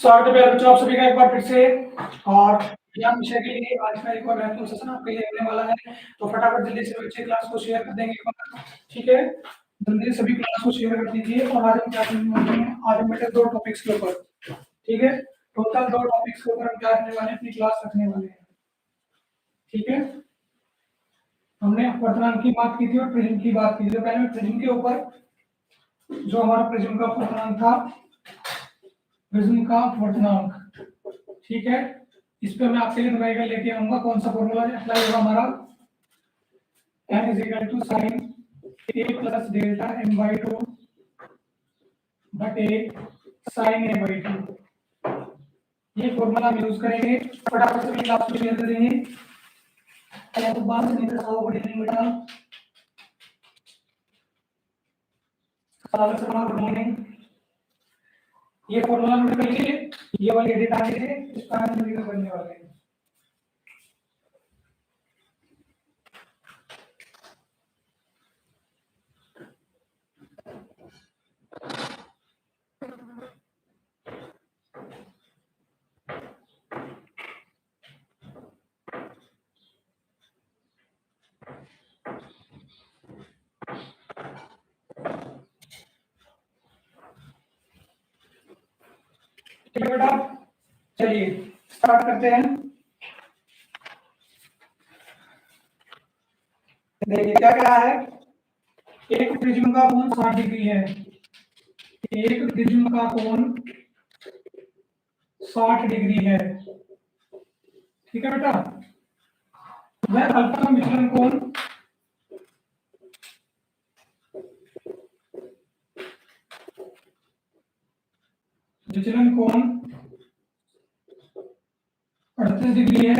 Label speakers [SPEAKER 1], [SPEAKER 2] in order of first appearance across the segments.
[SPEAKER 1] स्वागत है प्यारे बच्चों आप सभी का एक बार फिर से। और ज्ञान विषय के लिए आज का एक और महत्वपूर्ण सेशन आपके लिए होने वाला है। तो फटाफट जल्दी से बच्चे क्लास को शेयर कर देंगे एक बार, ठीक है। जल्दी से सभी क्लास को शेयर कर दीजिए। और आज हम क्या करने वाले हैं, आज हम बेटे दो टॉपिक्स के ऊपर, ठीक है, टोटल दो टॉपिक्स के ऊपर हम क्या करने वाले हैं, अपनी क्लास रखने वाले हैं, ठीक है। हमने अपवर्तनांक की बात की थी और प्रिज्म की बात की थी। तो पहले प्रिज्म के ऊपर जो हमारा प्रिज्म का अपवर्तनांक था, प्रिज्म का अपवर्तनांक, ठीक है, इस पे मैं आपके लिए बनाएगा लेके आऊंगा। कौन सा फॉर्मूला अप्लाई होगा हमारा, n is equal to sine a plus delta m by 2 बटे साइन a बाई 2। ये फॉर्मूला हम यूज करेंगे। फटाफट से क्लास को शेयर कर देंगे। तो बात नहीं कर रहा नहीं बेटा, गुड मॉर्निंग। ये फॉर्मूला नोट कर लीजिए, ये वाली एडिट आने से इसका आंसर बनने वाला है। ठीक है बेटा, चलिए स्टार्ट करते हैं। देखिए क्या क्या है, एक प्रिज्म का कोण 60 डिग्री है, एक प्रिज्म का कोण 60 डिग्री है, ठीक है बेटा। वह अल्पतम विचलन कोण विचलन कोण 38 डिग्री है।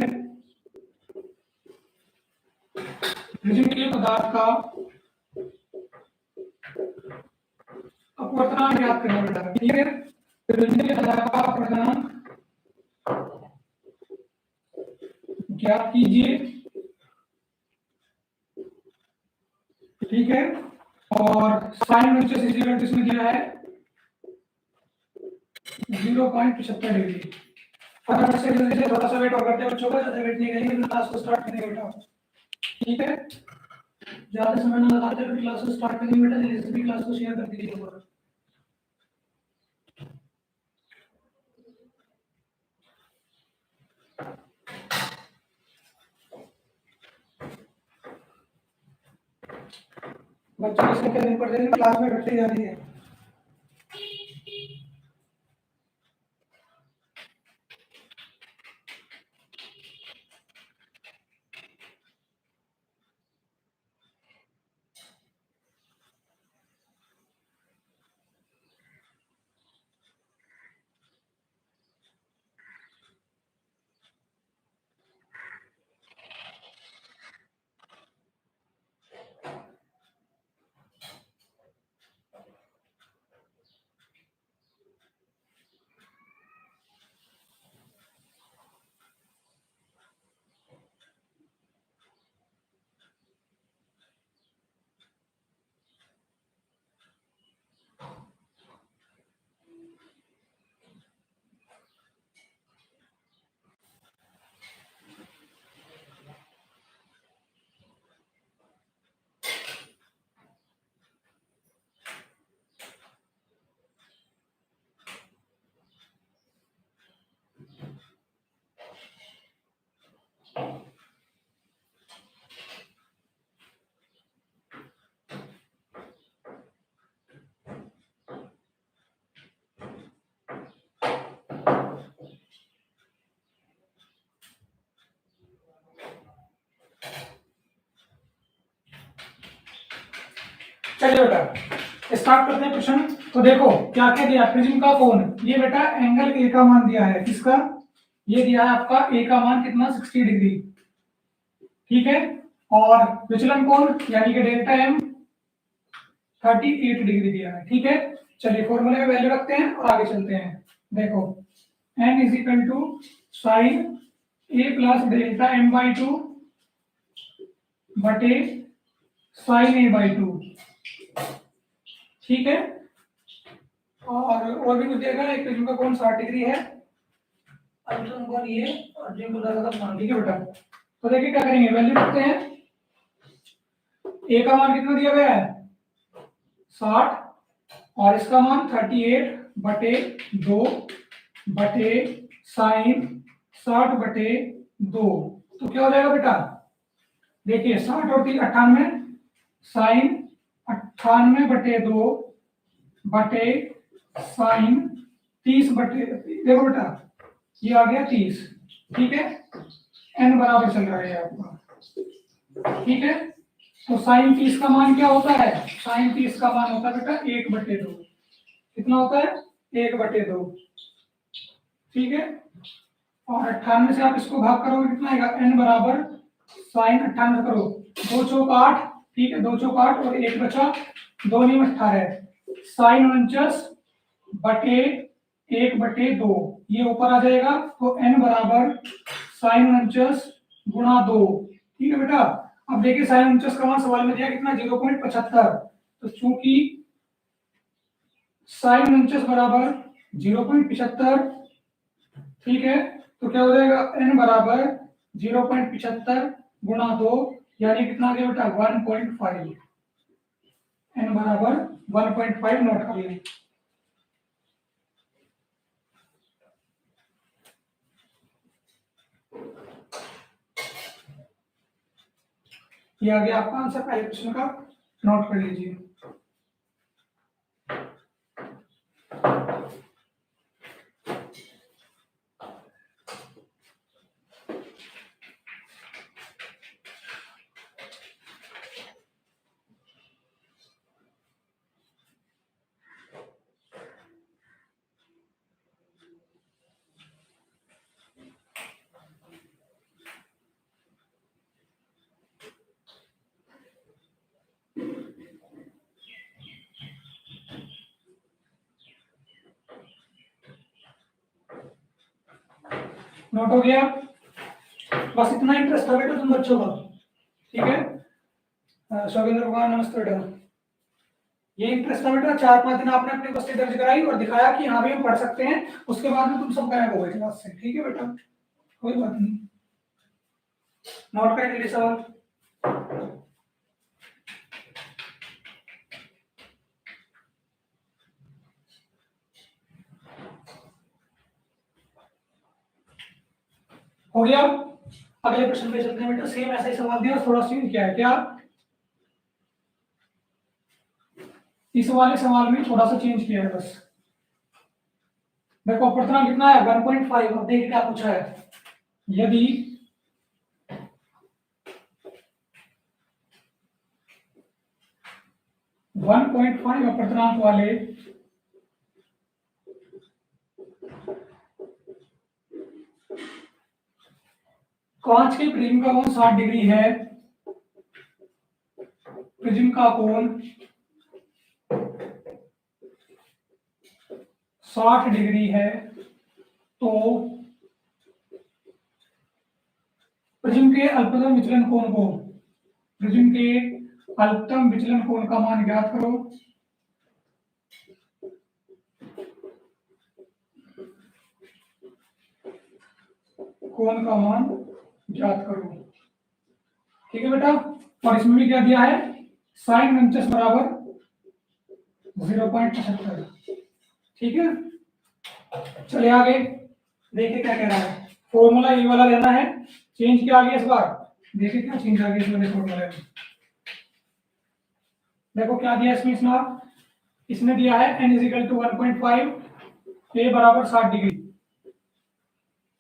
[SPEAKER 1] प्रिज्म पदार्थ का अपवर्तनांक ज्ञात करना बेटा, ठीक है। प्रिज्म पदार्थ का अपवर्तनांक ज्ञात कीजिए, ठीक है। और साइन इसमें दिया है 0.75 डिग्री। फटाफट से जल्दी से थोड़ा सा वेट और करते हैं बच्चों का, ज्यादा वेट नहीं करेंगे तो क्लास को स्टार्ट करेंगे बेटा, ठीक है। ज्यादा समय ना लगाते हुए क्लास को स्टार्ट करेंगे बेटा। जल्दी से भी क्लास को शेयर कर दीजिए। बच्चों की संख्या दिन पर दिन क्लास में घटती जा रही है। चलिए बेटा स्टार्ट करते हैं क्वेश्चन। तो देखो क्या क्या दिया, प्रिज्म का कोण, ये बेटा एंगल ए का मान दिया है, किसका, ये दिया है आपका ए का मान कितना 60 डिग्री, ठीक है। और विचलन कोण यानी कि डेल्टा एम 38 डिग्री दिया है, ठीक है। चलिए फॉर्मूले में वैल्यू रखते हैं और आगे चलते हैं। देखो n is equal to sine A plus delta M by 2 बटे साइन ए बाई 2, ठीक है। और भी कुछ देगा, एक प्रिज्म का कोण 60 डिग्री है अल्टर नंबर ये और j को ज्यादा मान, ठीक है बेटा। तो देखिए क्या करेंगे, वैल्यू रखते हैं। a का मान कितना दिया गया है 60 और इसका मान 38 बटे 2 बटे साइन 60 बटे 2। तो क्या हो जाएगा बेटा, देखिए 60 और 3 98, साइन 98 बटे 2 बटे साइन 30 बटे, देखो बेटा ये आ गया 30, ठीक है। n बराबर चल रहा है आपका, ठीक है। तो साइन 30 का मान क्या होता है, साइन 30 का मान होता है बेटा 1/2। कितना होता है 1/2, ठीक है। और 98 से आप इसको भाग करोगे कितना आएगा, n बराबर साइन 98 करो 2 चौक 8, ठीक है 2 चौक 8 और 1 बचा 2 नहीं 18, साइन 49 बटे 1/2 ये ऊपर आ जाएगा। तो n बराबर साइन 49 गुणा 2, ठीक है बेटा। अब देखिए साइन 49 का मान सवाल में दिया कितना 0.75, तो चूंकि साइन 49 बराबर 0.75, ठीक है, तो क्या हो जाएगा n बराबर 0.75 गुणा 2 यानी कितना आ गया बेटा 1.5, n बराबर 1.5 नोट कर लें। ये आ गया आपका आंसर पहले क्वेश्चन का, नोट कर लीजिए। नोट हो गया, बस इतना इंटरेस्ट था बेटा तुम बच्चों का, ठीक है। शोभेंद्र कुमार नमस्ते बेटा। ये इंटरेस्ट था बेटा, 4-5 दिन आपने अपनी उपस्थिति दर्ज कराई और दिखाया कि हाँ भी हम पढ़ सकते हैं, उसके बाद में तुम सब गायब हो गए क्लास से, ठीक है बेटा, कोई बात नहीं। नोट कर लीजिए सवाल। हो गया, अगले प्रश्न पे चलते हैं बेटा। सेम ऐसा ही सवाल दिया, थोड़ा सी क्या है, क्या इस वाले सवाल में थोड़ा सा चेंज किया है बस। देखो अपर्तना कितना है 1.5। अब देखिए क्या पूछा है, यदि वन पॉइंट फाइव अपर्तनांक वाले कांच के प्रिज्म का कोण 60 डिग्री है, प्रिज्म का कोण 60 डिग्री है, तो प्रिज्म के अल्पतम विचलन कोण को, प्रिज्म के अल्पतम विचलन कोण का मान ज्ञात करो। कोण का मान ज्ञात करो, ठीक है बेटा। और इसमें भी क्या दिया है, साइन 49 बराबर 0.75, ठीक है। चलिए आगे देखिए क्या कह रहा है, फॉर्मूला ये वाला लेना है, चेंज क्या आ गया इस बार, देखिए क्या चेंज आ गया इसमें फॉर्मूला में। देखो क्या दिया इसमें, इसने दिया है n = 1.5, a बराबर 60 डिग्री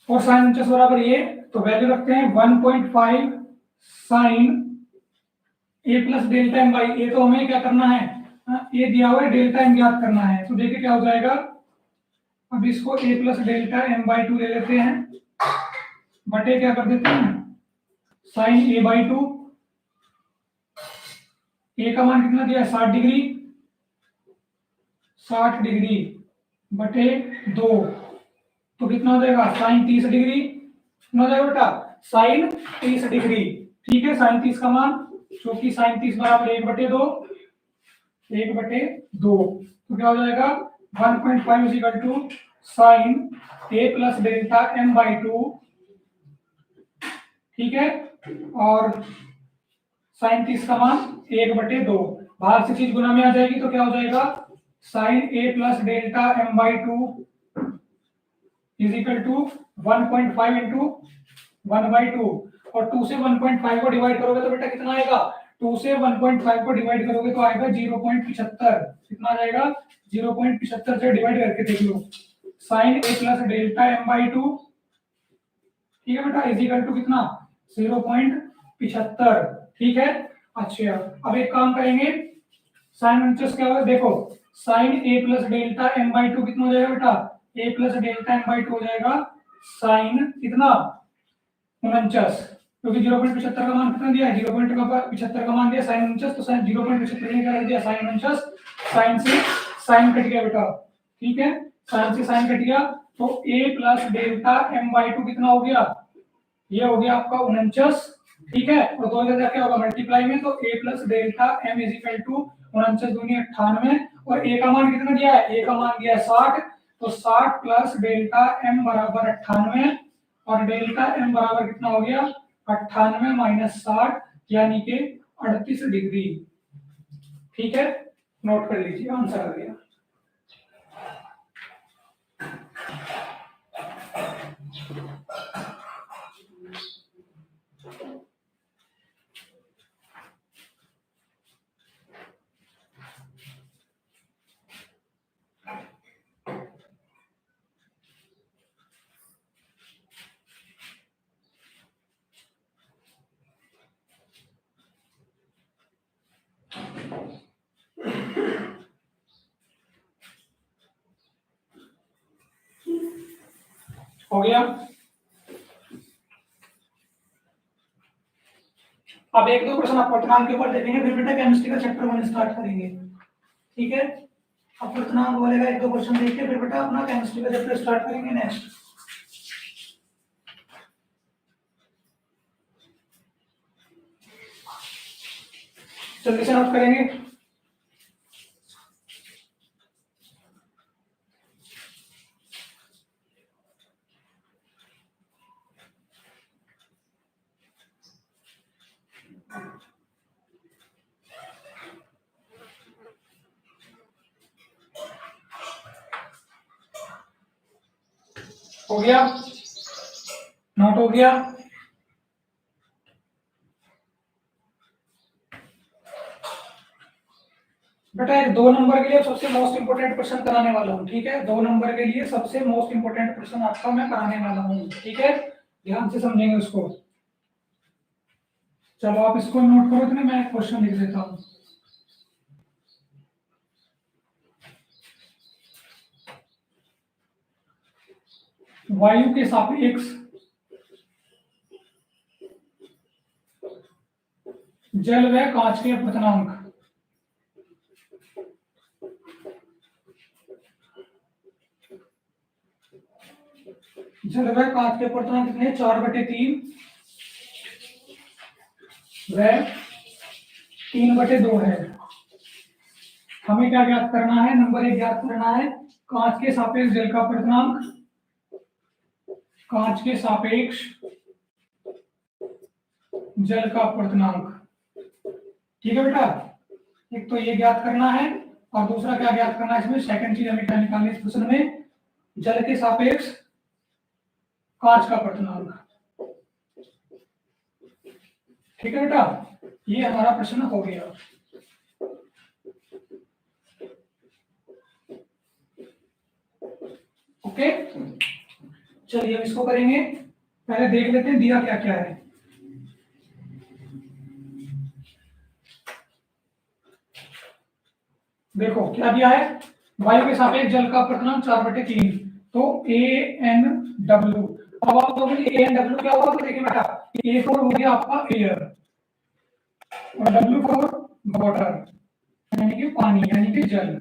[SPEAKER 1] और साइन 49 बराबर ये, तो वैल्यू रखते हैं 1.5 sine a plus delta m by A, तो हमें क्या करना है, ये दिया हुआ है डेल्टा m ज्ञात करना है। तो देखिए क्या हो जाएगा, अब इसको a plus delta m by 2 ले लेते हैं, बटे क्या कर देते हैं साइन a बाई 2, a का मान कितना दिया है 60 डिग्री, 60 डिग्री बटे 2, तो कितना हो जाएगा साइन 30 डिग्री, कितना हो जाएगा बेटा साइन 30 डिग्री, ठीक है। साइन 30 का मान, क्योंकि साइन 30 बराबर 1/2, 1/2, तो क्या हो जाएगा 1.5 = sine A plus delta M by two, ठीक है, और साइन 30 का मान 1/2, बाहर से चीज गुना में आ जाएगी तो क्या हो जाएगा, sine A plus delta M by two is equal to 1.5 into 1/2, और 2 से 1.5 को डिवाइड करोगे तो बेटा कितना आएगा, 2 से 1.5 को डिवाइड करोगे तो आएगा 0.75, कितना आ जाएगा 0.75 से डिवाइड करके देख लो, sine A plus delta M by two, ठीक है बेटा, इज इक्वल टू कितना 0.75, ठीक है। अच्छा अब एक काम करेंगे, साइन 49 क्या होगा देखो, sine A plus delta M by two कितना हो जाएगा बेटा, A plus delta M by two हो जाएगा साइन कितना 49, क्योंकि 0.75 का मान कितना दिया है, 0.75 का मान दिया साइन 49, तो साइन 0.75 ने क्या कर दिया साइन 49, साइन से साइन कट गया बेटा, ठीक है, साइन से साइन कट गया, तो a plus delta M by two कितना हो गया, ये हो गया आपका 49, ठीक है, और दो इधर क्या होगा मल्टीप्लाई में, तो a plus delta m is equal to 49 दूनी 98, और a का मान कितना दिया है, a का मान दिया है 60, तो 60 प्लस डेल्टा एम बराबर 98, और डेल्टा एम बराबर कितना हो गया 98 माइनस 60 यानी कि 38 डिग्री, ठीक है, नोट कर लीजिए आंसर आ गया। हो गया। अब एक दो क्वेश्चन आप पूर्णांक के ऊपर देखेंगे, फिर बेटा केमिस्ट्री का चैप्टर 1 स्टार्ट करेंगे, ठीक है। अब पूर्णांक बोलेगा एक दो क्वेश्चन देख के फिर बेटा अपना केमिस्ट्री का चैप्टर स्टार्ट करेंगे नेक्स्ट। जल्दी से नोट करेंगे। हो गया, नोट हो गया। बेटा एक 2 नंबर के लिए सबसे मोस्ट इंपोर्टेंट क्वेश्चन कराने वाला हूँ, ठीक है, 2 नंबर के लिए सबसे मोस्ट इंपोर्टेंट क्वेश्चन आपका मैं कराने वाला हूँ, ठीक है, ध्यान से समझेंगे उसको। चलो आप इसको नोट करो, तो मैं एक क्वेश्चन लिख देता हूँ। वायु के सापेक्ष जल व कांच के अपवर्तनांक, जल व कांच के अपवर्तनांक कितने 4/3 व 3/2 है। हमें क्या ज्ञात करना है, नंबर 1 ज्ञात करना है कांच के सापेक्ष जल का अपवर्तनांक, कांच के सापेक्ष जल का अपवर्तनांक, ठीक है बेटा, एक तो ये ज्ञात करना है, और दूसरा क्या ज्ञात करना है इसमें, सेकंड चीज हमें क्या निकालनी है इस प्रश्न में, जल के सापेक्ष कांच का अपवर्तनांक, ठीक है बेटा, ये हमारा प्रश्न हो गया। ओके, चलिए अब इसको करेंगे, पहले देख लेते हैं दिया क्या क्या है। देखो क्या दिया है, वायु के सापेक्ष जल का अपवर्तनांक 4/3, तो AnW। अब आप बोलोगे AnW क्या होगा, तो देखिए बेटा A4 हो गया आपका एयर, और W4 वाटर यानी कि पानी यानी कि जल,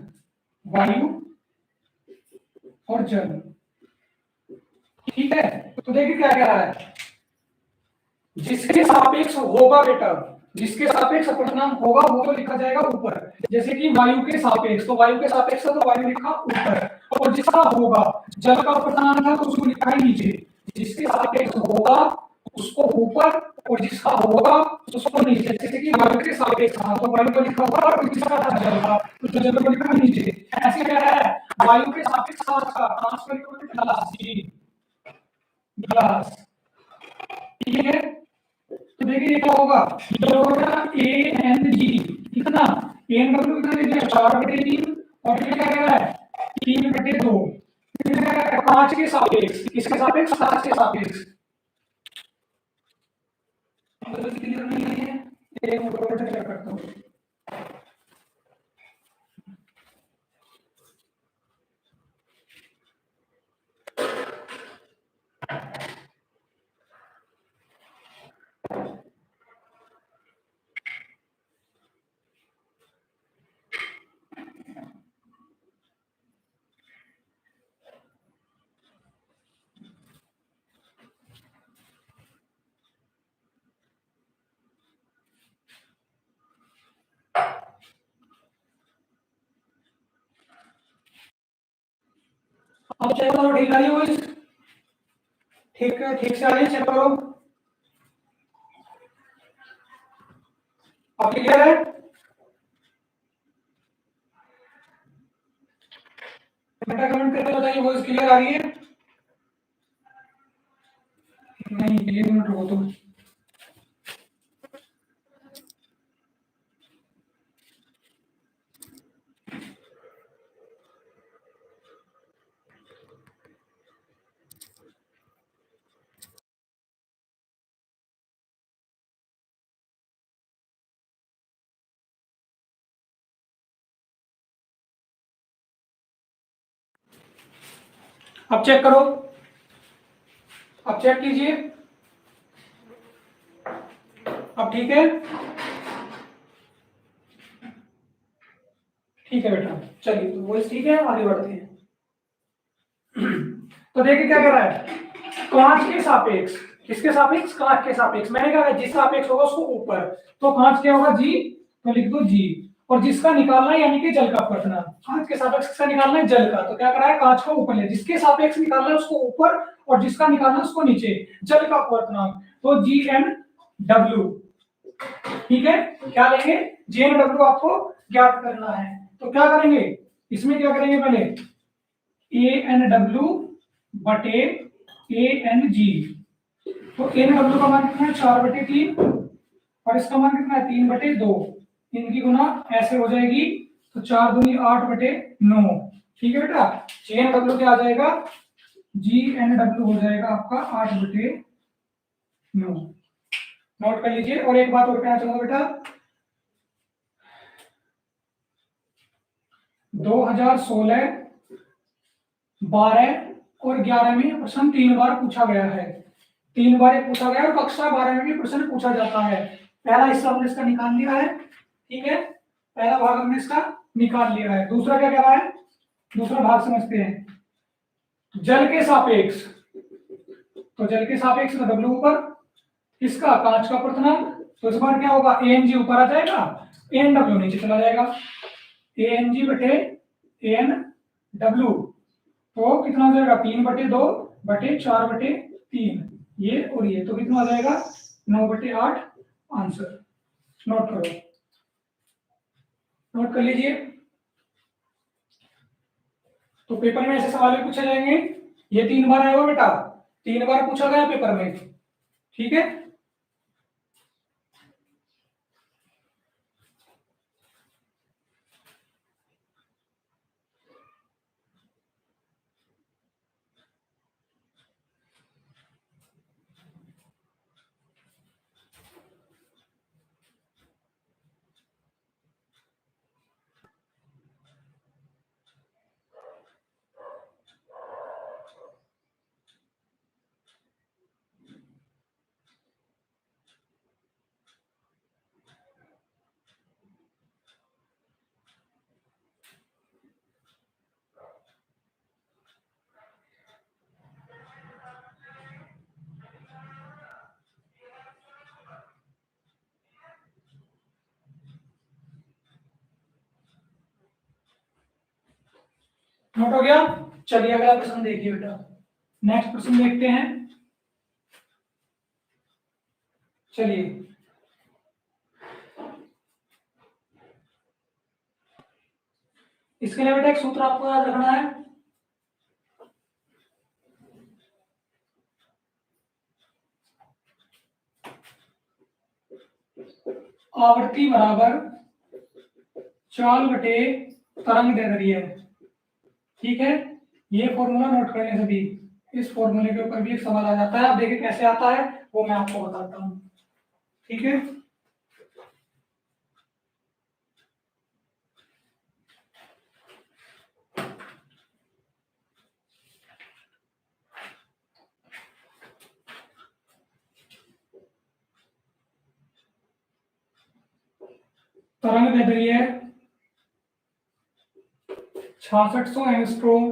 [SPEAKER 1] वायु और जल, ठीक है। तो देखिए क्या कह रहा है, जिसके सापेक्ष होगा बेटा, जिसके सापेक्ष अपवर्तनांक होगा वो तो लिखा जाएगा ऊपर, जैसे कि वायु के सापेक्ष, तो वायु के सापेक्ष तो वायु लिखा ऊपर, और जिसका होगा जल का अपवर्तनांक है तो उसको लिखा है नीचे। जिसके सापेक्ष होगा उसको ऊपर और जिसका होगा उसको नीचे, जैसे कि वायु के सापेक्ष था तो वायु को लिखा ऊपर और जिसका था जल का तो जल को लिखा नीचे। ऐसे क्या है, वायु के सापेक्ष का ट्रांसफर ग्लास जी, ग्लास, ठीक है। तो देखिए क्या होगा, जो होगा ए एन जी कितना, एन डब्ल्यू कितना दे दिया 4/3, और फिर क्या कह रहा है 3/2, फिर क्या कह रहा है 5 के सापेक्ष, किसके सापेक्ष 5 के सापेक्ष। क्लियर नहीं है, एक मिनट चेक करता हूँ। अब चेक करो, ठीक आ रही है वॉइस, ठीक से आ रही है, चेक करो। अब क्लियर है, बेटा कमेंट करके बताइए वॉइस क्लियर आ रही है। नहीं, एक मिनट रुको तुम। अब चेक करो, अब चेक कीजिए, अब ठीक है, ठीक है बेटा, चलिए तो वॉइस ठीक है, आगे बढ़ते हैं। तो देखिए क्या कर रहा है, कांच के सापेक्ष, किसके सापेक्ष, कांच के सापेक्ष, मैंने कहा जिस सापेक्ष होगा उसको ऊपर, तो कांच क्या होगा जी, तो लिख दो जी, और जिसका निकालना है यानी कि जल का अपवर्तनांक, कांच के सापेक्ष किसका निकालना है, जल का, तो क्या करा है कांच को ऊपर ले, जिसके सापेक्ष निकालना है उसको ऊपर और जिसका निकालना है उसको नीचे, जल का अपवर्तनांक, तो जी एन डब्ल्यू, ठीक है। क्या लेंगे, जी एन डब्ल्यू आपको ज्ञात करना है, तो क्या करेंगे, इसमें क्या करेंगे पहले ए एन डब्ल्यू बटे ए एन जी, तो एन डब्ल्यू का मान कितना है 4/3 और इसका मान कितना है 3/2, इनकी गुना ऐसे हो जाएगी, तो 4×2 = 8/9, ठीक है बेटा। जी एन डब्ल्यू क्या आ जाएगा, जी एन डब्ल्यू हो जाएगा आपका 8/9, नोट कर लीजिए। और एक बात और कहना चाहूंगा बेटा, 2016, 12 और 11 में प्रश्न 3 बार पूछा गया है, 3 बार पूछा गया, और कक्षा 12 में भी प्रश्न पूछा जाता है। पहला हिस्सा हमने इसका निकाल लिया है, ठीक है, पहला भाग हमने इसका निकाल लिया है। दूसरा क्या कह रहा है, दूसरा भाग समझते हैं, जल के सापेक्ष, तो जल के सापेक्ष का डब्ल्यू ऊपर, किसका, कांच का अपवर्तनांक, तो इस बार क्या होगा ए एन जी ऊपर आ जाएगा, ए एन डब्ल्यू नीचे चला जाएगा, ए एन जी बटे ए एन डब्ल्यू, तो कितना हो जाएगा 3/2 बटे 4/3, ये और ये, तो कितना आ जाएगा 9/8 आंसर। नोट करो, नोट कर लीजिए। तो पेपर में ऐसे सवाल भी पूछे जाएंगे, ये 3 बार आया हुआ बेटा, 3 बार पूछा गया पेपर में, ठीक है। नोट हो गया। चलिए अगला प्रश्न देखिए बेटा, नेक्स्ट प्रश्न देखते हैं। चलिए इसके लिए बेटा एक सूत्र आपको याद रखना है। आवर्ती बराबर चाल बटे तरंग दैर्ध्य। ठीक है, ये फॉर्मूला नोट कर लें सभी। इस फॉर्मूले के ऊपर भी एक सवाल आ जाता है, अब देखिए कैसे आता है वो मैं आपको बताता हूँ। ठीक है, तरंग दैर्ध्य 6600 एंगस्ट्रोम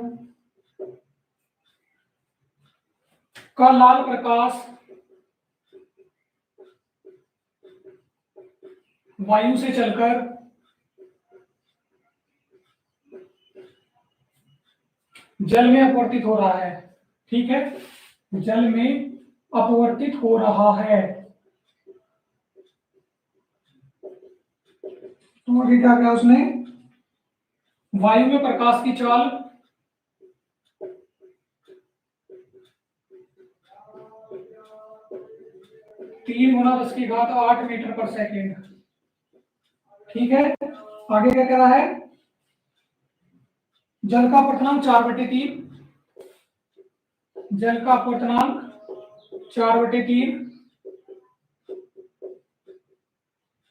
[SPEAKER 1] का लाल प्रकाश वायु से चलकर जल में अपवर्तित हो रहा है। ठीक है, जल में अपवर्तित हो रहा है। तो अभी क्या किया उसने, वायु में प्रकाश की चाल 3 × 10⁸ मीटर पर सेकेंड। ठीक है, आगे क्या कह रहा है, जल का अपवर्तनांक 4/3, जल का अपवर्तनांक 4/3।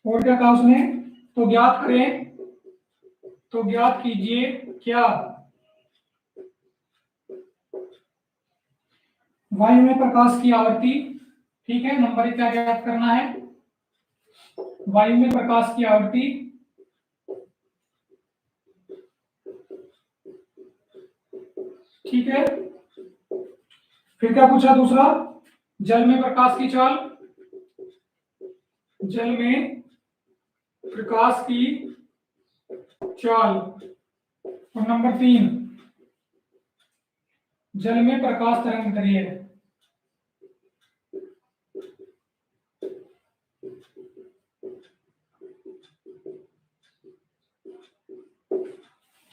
[SPEAKER 1] और क्या कहा उसने, तो ज्ञात करें, तो ज्ञात कीजिए क्या, वायु में प्रकाश की आवर्ती। ठीक है, नंबर क्या ज्ञात करना है, वायु में प्रकाश की आवर्ती ठीक है। फिर क्या पूछा दूसरा, जल में प्रकाश की चाल, जल में प्रकाश की चाल। और नंबर 3, जल में प्रकाश तरंग दैर्ध्य।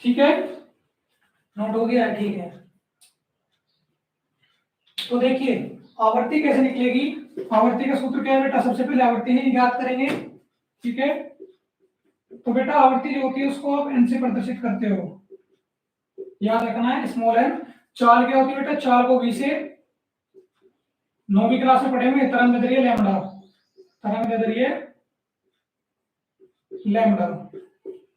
[SPEAKER 1] ठीक है, नोट हो गया, ठीक है। तो देखिए आवर्ती कैसे निकलेगी, आवर्ती का सूत्र क्या है बेटा, सबसे पहले आवर्ती ही ज्ञात करेंगे। ठीक है, तो बेटा आवर्ती जो होती है उसको आप एन से प्रदर्शित करते हो, याद रखना है, स्मॉल एन। चाल क्या होती है बेटा, चाल को वी से 9वीं क्लास में पढ़े हुए, तरंग दैर्ध्य लैम्डा, तरंग दैर्ध्य लैम्डा।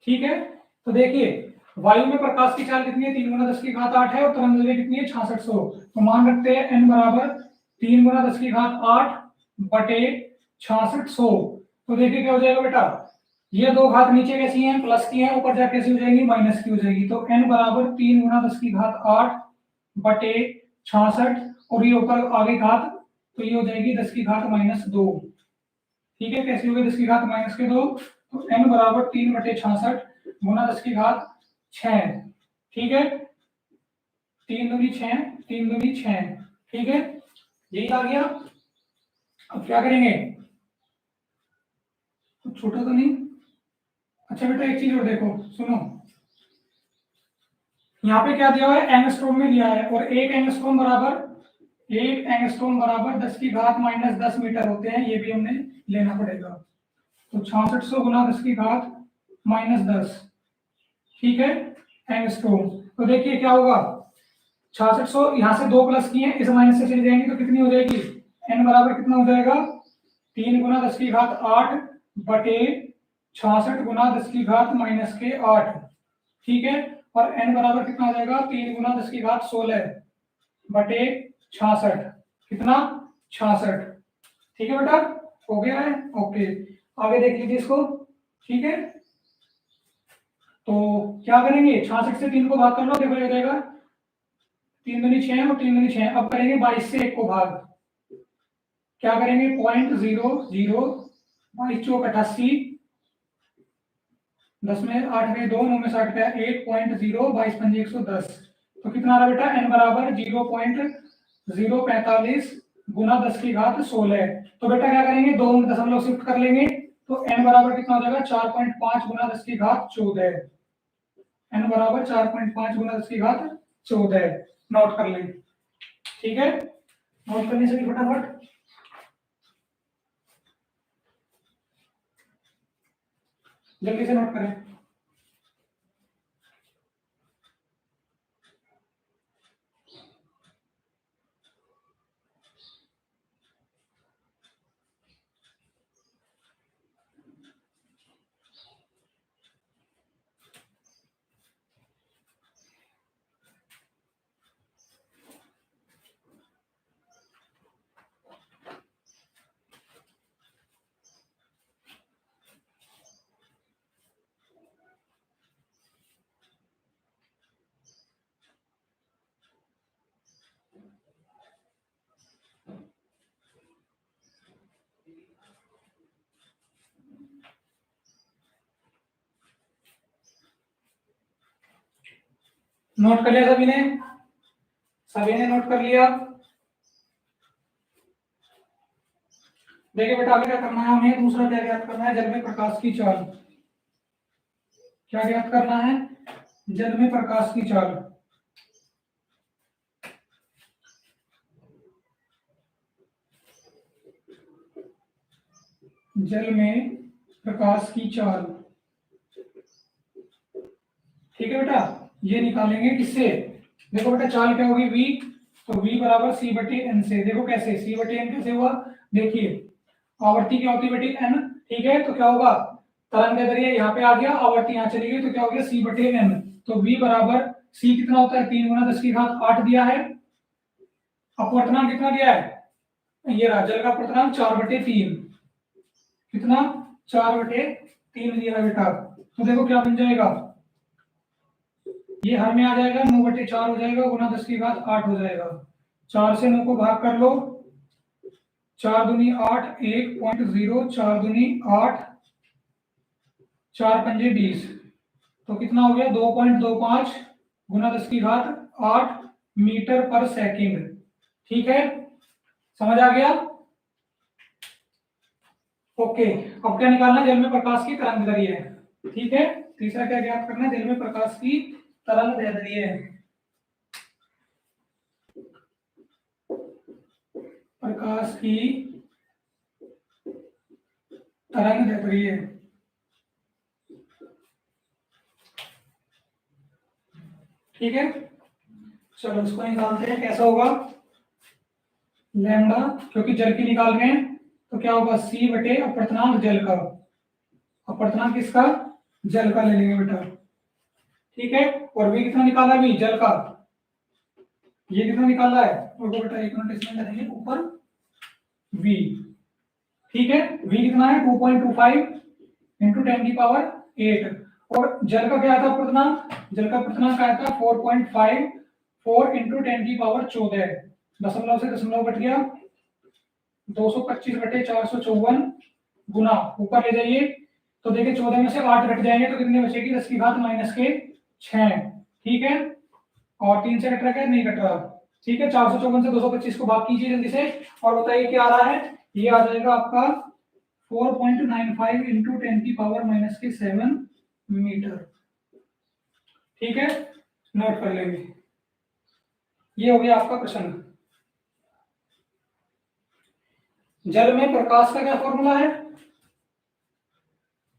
[SPEAKER 1] ठीक है, तो देखिए वायु में प्रकाश की चाल कितनी है, 3 × 10⁸ है, और तरंग दैर्ध्य कितनी है, 6600। तो मान रखते हैं n बराबर 3 × 10⁸ बटे 6600। तो देखिए क्या हो जाएगा बेटा, ये दो घात नीचे कैसी हैं, प्लस की हैं, ऊपर जाके कैसी हो जाएंगी, माइनस की हो जाएगी। तो n बराबर 3 × 10⁸ बटे 66, और ये ऊपर आगे घात, तो ये हो जाएगी 10⁻²। ठीक है, कैसी होगी, 10⁻²। तो n बराबर 3/66 गुना 10⁻6। ठीक है, 3 दूनी 6, 3 दूनी 6। ठीक है, यही आ गया। अब क्या करेंगे, तो छोटा तो नहीं। अच्छा बेटा एक चीज और देखो, सुनो, यहाँ पे क्या दिया हुआ है, एंगस्ट्रोम में दिया है, और 1 एंगस्ट्रोम बराबर 10⁻−10 मीटर होते हैं, ये भी हमने लेना पड़ेगा। तो 6600 गुना 10⁻−10। ठीक है, एंगस्ट्रोम। तो देखिए क्या होगा, 6600 यहाँ से 2 प्लस किए, इस माइनस से चली जाएंगी, तो कितनी हो जाएगी, n बराबर कितना हो जाएगा, 3 × 10⁸ बटे 66 गुना 10⁻−8। ठीक है, और n बराबर कितना हो जाएगा, 3 × 10⁻16 बटे 66। कितना, 66। ठीक है बेटा, हो गया है, ओके। आगे देख लीजिए इसको। ठीक है, तो क्या करेंगे, 66 से 3 को भाग कर लो, देखो हो जाएगा 3 दूनी 6 और 3 दूनी 6। अब करेंगे 22 से 1 को भाग, क्या करेंगे, 0.00, 22 × 88 10 में 8 गए 2, 9 में 60 गया 8.0, 22 पंजे 110। तो कितना आ रहा बेटा, n बराबर 0.045 गुना 10 की घात 16। तो बेटा क्या करेंगे, दो दशमलव शिफ्ट कर लेंगे, तो n बराबर कितना हो जाएगा 4.5 गुना 10 की घात 14। n बराबर 4.5 गुना 10 की घात 14। नोट कर लें, ठीक है। नोट करने से फटाफट जल्दी से नोट करें। नोट कर लिया सभी ने? सभी ने नोट कर लिया? देखिए बेटा आगे क्या करना है हमें, दूसरा क्या ज्ञात करना है, जल में प्रकाश की चाल। क्या ज्ञात करना है, जल में प्रकाश की चाल। जल में प्रकाश की चाल, ठीक है बेटा। ये निकालेंगे किससे, देखो बेटा चाल क्या होगी v, तो v बराबर c बटे n से। देखो कैसे c बटे n कैसे हुआ, देखिए आवर्ती क्या होती है बेटी n, ठीक है। तो क्या होगा, तरंग दैर्ध्य यहाँ पे आ गया, आवर्ती यहाँ चली गई, तो क्या हो गया c बटे n। तो v बराबर c कितना होता है 3 गुना 10 की घात 8 दिया है। अपवर्तनांक कितना दिया है, ये रहा जल का अपवर्तनांक 4/3, कितना 4/3 दिया है बेटा। तो देखो क्या बन जाएगा, ये हर में आ जाएगा 9/4 हो जाएगा, गुना 10 की घात 8 हो जाएगा। 4 से 9 को भाग कर लो, 4 दूनी 8, 1.0, 4 दूनी 8, 4 पंजे 20। तो कितना हो गया 2.25 गुना 10 की घात 8 मीटर पर सेकंड, ठीक है। समझ आ गया, ओके। अब क्या निकालना है, जल में प्रकाश की तरंग दैर्ध्य है, ठीक है। तीसरा क्या ज्ञात करना है, जल में प्रकाश की तरंग दैर्ध्य है। प्रकाश की तरंग दैर्ध्य, ठीक है। चलो इसको निकालते हैं, कैसा होगा, लैम्डा, क्योंकि जल की निकाल रहे हैं तो क्या होगा c बटे अपवर्तनांक जल का, अपवर्तनांक किसका, जल का ले लेंगे बेटा, ठीक है। और v कितना निकाला, भी जल का, ये कितना निकाला है, और बेटा एक मिनट इसमें करेंगे ऊपर v, ठीक है। v कितना है 2.25 इंटू 10 की पावर 8, और जल का क्या था अपवर्तनांक, जल का अपवर्तनांक आया था 4.54 इंटू 10 की पावर 14, दशमलव से दशमलव कट गया, 225/454 गुना ऊपर ले जाइए, तो देखिए 14 में से 8 घट जाएंगे तो कितने बचेगी 10 की घात -6, ठीक है। और 3 से कट रहा है, नहीं कट रहा, ठीक है। 454 से 225 को भाग कीजिए जल्दी से, और बताइए क्या आ रहा है, ये आ जाएगा आपका 4.95 इंटू 10 की पावर -7 मीटर, ठीक है। नोट कर लेंगे, ये हो गया आपका प्रश्न। जल में प्रकाश का क्या फॉर्मूला है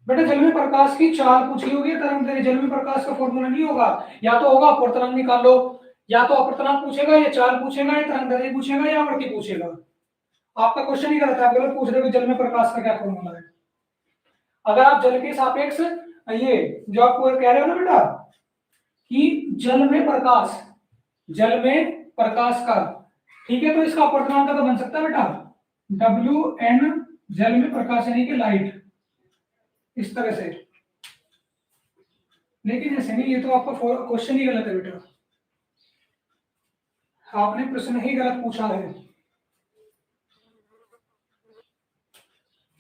[SPEAKER 1] बेटा, जल में प्रकाश की चाल पूछी होगी, तरंग दैर्ध्य, जल में प्रकाश का फॉर्मूला नहीं होगा, या तो होगा अपवर्तनांक निकाल लो, या तो अपवर्तनांक पूछेगा, या चाल पूछेगा, या तरंग दैर्ध्य पूछेगा, या आवर्ती पूछेगा। आपका क्वेश्चन ही गलत है, आप गलत पूछ रहे हो कि जल में प्रकाश का क्या फॉर्मूला है। अगर आप जल के सापेक्ष, ये जो आप कह रहे हो ना बेटा कि जल में प्रकाश, जल में प्रकाश का, ठीक है, तो इसका अपवर्तनांक तो बन सकता है बेटा WN, जल में प्रकाश यानी कि लाइट, इस तरह से। लेकिन ऐसे नहीं, ये तो आपका क्वेश्चन ही गलत है बेटा, आपने प्रश्न ही गलत पूछा है।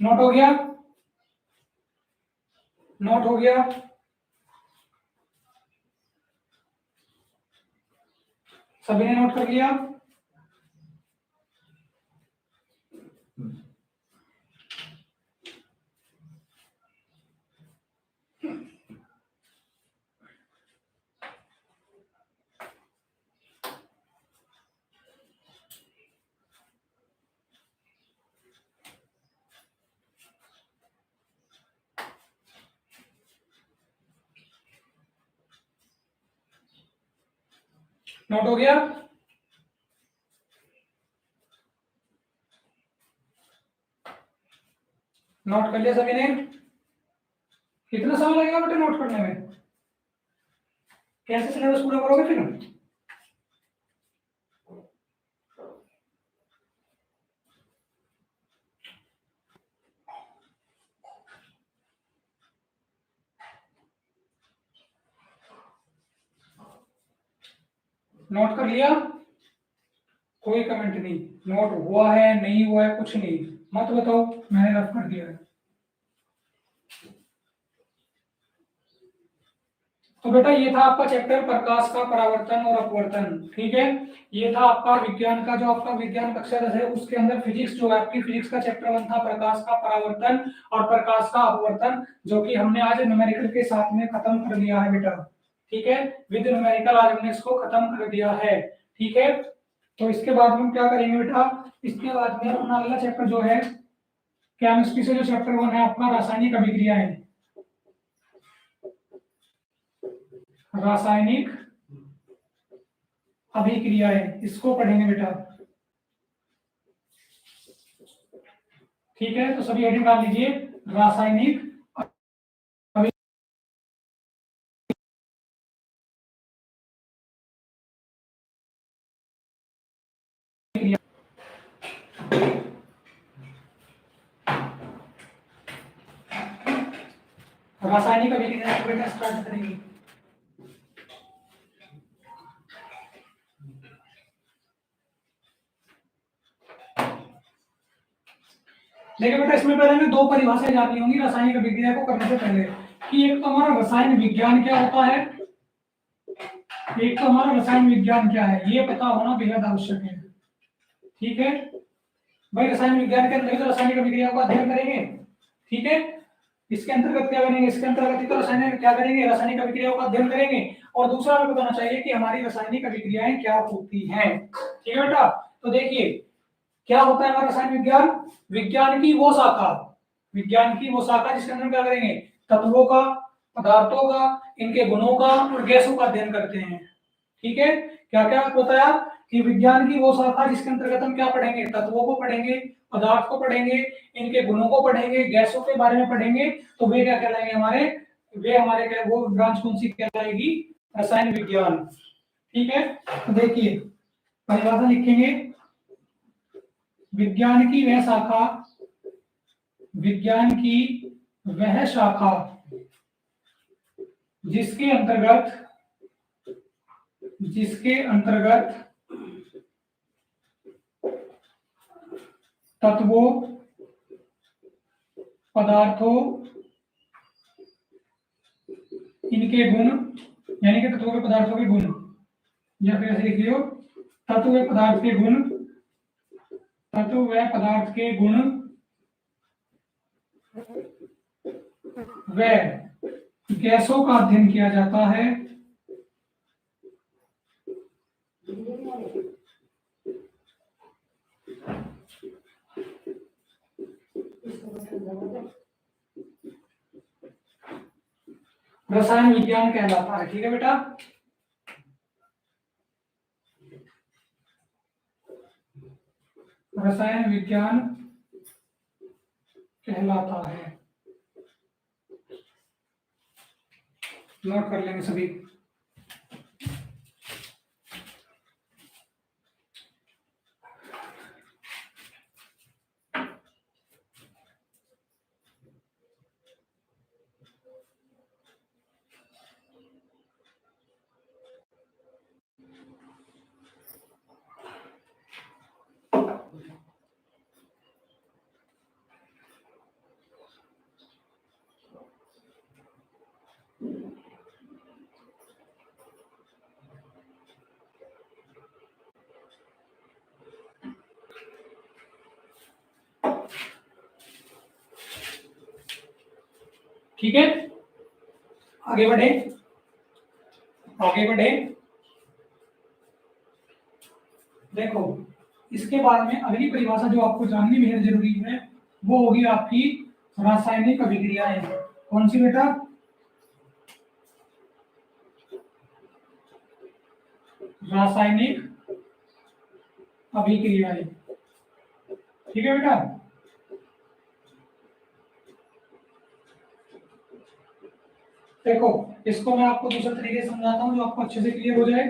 [SPEAKER 1] नोट हो गया, नोट हो गया। सभी ने नोट कर लिया? नोट हो गया? नोट कर लिया सभी ने? कितना समय लगेगा बेटे नोट करने में? कैसे सिलेबस पूरा करोगे फिर? नोट कर लिया? कोई कमेंट नहीं, नोट हुआ है नहीं हुआ है कुछ नहीं, मत बताओ, मैंने रफ कर दिया है। तो बेटा ये था आपका चैप्टर प्रकाश का परावर्तन और अपवर्तन, ठीक है। ये था आपका विज्ञान का, जो आपका विज्ञान कक्षा 10 है उसके अंदर फिजिक्स, जो है आपकी फिजिक्स का चैप्टर 1 था प्रकाश का परावर्तन और प्रकाश का अपवर्तन, जो कि हमने आज न्यूमेरिकल के साथ में खत्म कर दिया है बेटा, ठीक है। विद न्यूमेरिकल आज हमने इसको खत्म कर दिया है, ठीक है। तो इसके बाद हम क्या करेंगे बेटा, इसके बाद में अपना अगला चैप्टर जो है केमिस्ट्री से, जो चैप्टर 1 है आपका रासायनिक अभिक्रियाएं, रासायनिक अभिक्रियाएं, इसको पढ़ेंगे बेटा, ठीक है। तो सभी हेडिंग डाल लीजिए, रासायनिक रासायनिक अभिक्रिया बेटा स्टार्ट करेंगे। देखिए बेटा इसमें पहले हमें दो परिभाषाएं जाननी होंगी रासायनिक अभिक्रिया को करने से पहले, कि एक तो हमारा रसायन विज्ञान क्या होता है, एक तो हमारा रसायन विज्ञान क्या है, ये पता होना बेहद आवश्यक है, ठीक है भाई। रसायन विज्ञान के अंदर तो रासायनिक अभिक्रिया का अध्ययन करेंगे, ठीक है। इसके अंतर्गत क्या करेंगे, इसके अंतर्गत तो रासायनिक क्या करेंगे, रासायनिक अभिक्रियाओं का अध्ययन करेंगे, और दूसरा हमें बताना चाहिए कि हमारी रासायनिक अभिक्रियाएं क्या होती हैं, ठीक है बेटा। तो देखिए क्या होता है हमारा रसायन विज्ञान, विज्ञान की वो शाखा, विज्ञान की वो शाखा जिसके अंदर क्या करेंगे, तत्वों का, पदार्थों का, इनके गुणों का और गैसों का अध्ययन करते हैं, ठीक है। क्या क्या बताया कि विज्ञान की वो शाखा जिसके अंतर्गत हम क्या पढ़ेंगे, तत्वों को पढ़ेंगे, पदार्थ को पढ़ेंगे, इनके गुणों को पढ़ेंगे, गैसों के बारे में पढ़ेंगे, तो वे क्या कहलाएंगे हमारे, वे हमारे क्या, वो ब्रांच कौन सी कहलाएगी, रसायन विज्ञान, ठीक है। तो देखिए परिभाषा लिखेंगे, विज्ञान की वह शाखा, विज्ञान की वह शाखा जिसके अंतर्गत, जिसके अंतर्गत तत्वों, पदार्थों, इनके गुण, यानी कि तत्वों के पदार्थों के गुण, या फिर ऐसे लिखिए तत्व व पदार्थ के गुण, तत्व व पदार्थ के गुण व गैसों का अध्ययन किया जाता है, रसायन विज्ञान कहलाता है, ठीक है बेटा। रसायन विज्ञान कहलाता है, नोट कर लेंगे सभी। ठीक है, आगे बढ़े, आगे बढ़े। देखो इसके बाद में अगली परिभाषा जो आपको जाननी बेहद जरूरी है वो होगी आपकी रासायनिक अभिक्रियाएं। कौन सी बेटा? रासायनिक अभिक्रियाएं। ठीक है बेटा, देखो इसको मैं आपको दूसरे तरीके से समझाता हूं जो आपको अच्छे से क्लियर हो जाए।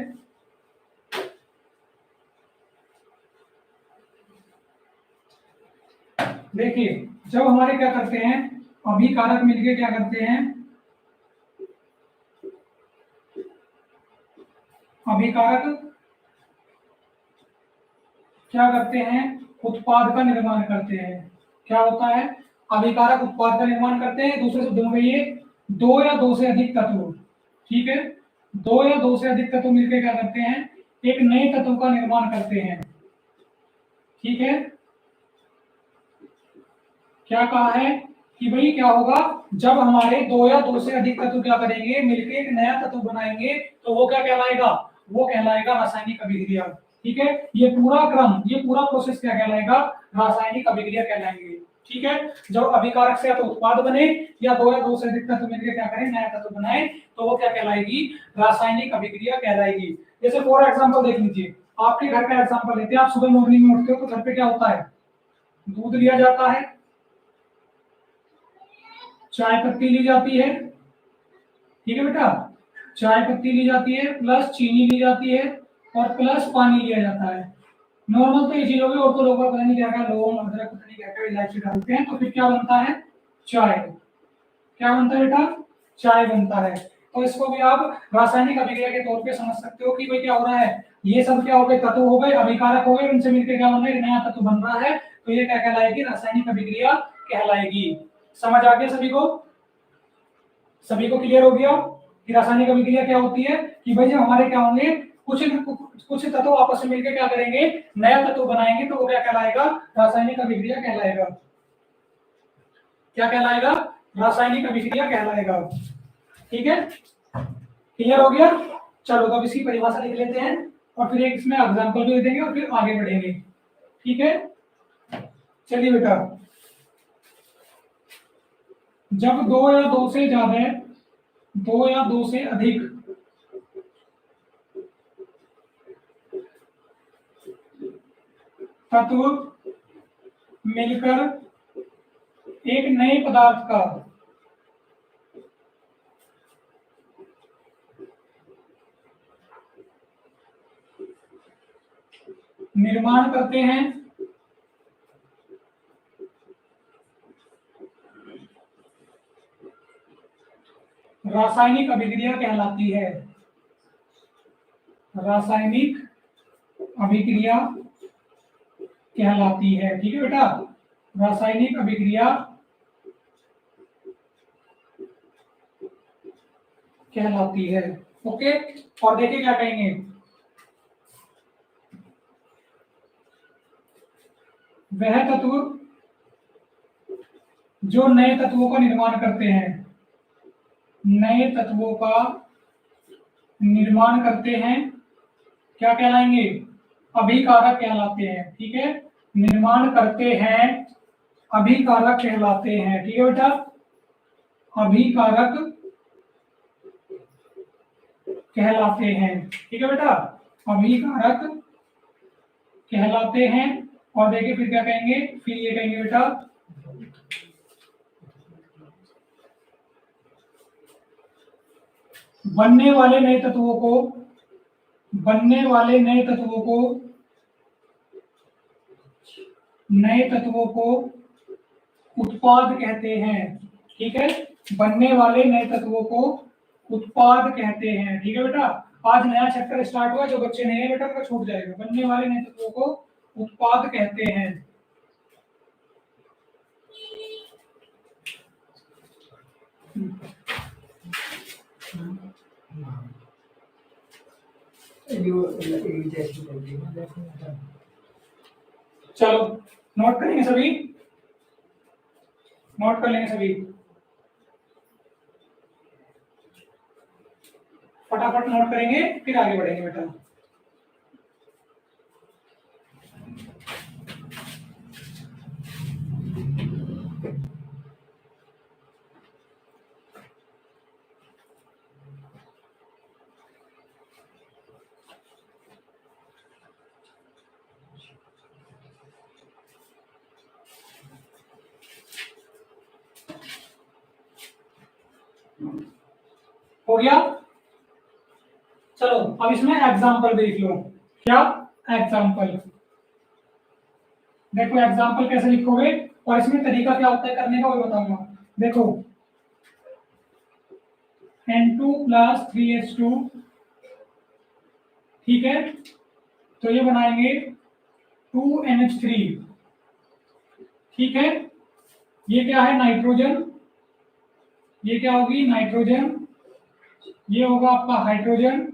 [SPEAKER 1] देखिए जब हमारे क्या करते हैं अभिकारक मिलके क्या करते हैं, अभिकारक क्या करते हैं, उत्पाद का निर्माण करते हैं। क्या होता है? अभिकारक उत्पाद का निर्माण करते हैं। दूसरे शब्दों में ये दो या दो से अधिक तत्व, ठीक है, दो या दो से अधिक तत्व मिलकर क्या करते हैं, एक नए तत्व का निर्माण करते हैं। ठीक है, क्या कहा है कि भाई क्या होगा, जब हमारे दो या दो से अधिक तत्व क्या करेंगे, मिलकर एक नया तत्व बनाएंगे तो वो क्या कहलाएगा, वो कहलाएगा रासायनिक अभिक्रिया। ठीक है, ये पूरा क्रम, ये पूरा प्रोसेस क्या कहलाएगा, रासायनिक अभिक्रिया कहलाएंगे। ठीक है, जब अभिकारक से या तो उत्पाद बने या दो से अधिक तत्व मिलकर क्या करें, नया तत्व बनाए, तो वो क्या कहलाएगी, रासायनिक अभिक्रिया कहलाएगी। जैसे फॉर एग्जाम्पल देख लीजिए, आपके घर का एग्जाम्पल लेते हैं। आप सुबह मॉर्निंग में उठते हो तो घर पे क्या होता है, दूध लिया जाता है, चाय पत्ती ली जाती है, ठीक है बेटा, चाय पत्ती ली जाती है, प्लस चीनी ली जाती है और प्लस पानी लिया जाता है। नॉर्मल तो ये चीज होगी, और तो लोग पता नहीं क्या क्या, लौंग अदरक पता नहीं क्या क्या इलायची डालते हैं, तो फिर क्या बनता है, चाय। क्या बनता है बेटा, चाय बनता है। तो इसको भी आप रासायनिक अभिक्रिया के तौर पे समझ सकते हो कि भाई क्या हो रहा है, ये सब क्या हो गए, तत्व हो गए, अभिकारक हो गए, उनसे मिलकर क्या बन रहा है, नया तत्व बन रहा है, तो ये क्या कहलाएगी, रासायनिक अभिक्रिया कहलाएगी। समझ आ गया सभी को? सभी को क्लियर हो गया कि रासायनिक अभिक्रिया क्या होती है, कि भाई जब हमारे क्या होंगे, कुछ कुछ तत्व आपस में मिलकर क्या करेंगे, नया तत्व बनाएंगे, तो वो क्या कहलाएगा, रासायनिक अभिक्रिया कहलाएगा। क्या कहलाएगा, रासायनिक अभिक्रिया कहलाएगा। ठीक है, क्लियर हो गया? चलो तो अब इसकी परिभाषा लिख लेते हैं और फिर एक इसमें एग्जांपल भी दे देंगे और फिर आगे बढ़ेंगे। ठीक है, चलिए बेटा, जब दो या दो से ज्यादा, दो या दो से अधिक तत्व मिलकर एक नए पदार्थ का निर्माण करते हैं, रासायनिक अभिक्रिया कहलाती है। रासायनिक अभिक्रिया कहलाती है। ठीक है बेटा, रासायनिक अभिक्रिया कहलाती है। ओके, और देखिए क्या कहेंगे, वह तत्व जो नए तत्वों का निर्माण करते हैं, नए तत्वों का निर्माण करते हैं, क्या कहलाएंगे, अभिकारक कहलाते हैं। ठीक है, निर्माण करते हैं, अभिकारक कहलाते हैं। ठीक है बेटा, अभिकारक कहलाते हैं। ठीक है बेटा, अभिकारक कहलाते हैं। और देखिए फिर क्या कहेंगे, फिर ये कहेंगे बेटा, बनने वाले नए तत्वों को, बनने वाले नए तत्वों को, नए तत्वों को उत्पाद कहते हैं। ठीक है, बनने वाले नए तत्वों को उत्पाद कहते हैं। ठीक है बेटा, आज नया चैप्टर स्टार्ट हुआ, जो बच्चे नहीं है बेटा उनका छूट जाएगा। बनने वाले नए तत्वों को उत्पाद कहते हैं। चलो नोट करेंगे सभी, नोट कर लेंगे सभी। फटाफट नोट करेंगे फिर आगे बढ़ेंगे बेटा। हो गया? चलो अब इसमें एग्जाम्पल देख लो। क्या एग्जाम्पल? देखो एग्जाम्पल कैसे लिखोगे और इसमें तरीका क्या होता है करने का वो बताऊंगा। देखो N2 + 3H2, ठीक है, तो ये बनाएंगे 2NH3, ठीक है। ये क्या है? नाइट्रोजन। ये क्या होगी? नाइट्रोजन। ये होगा आपका हाइड्रोजन,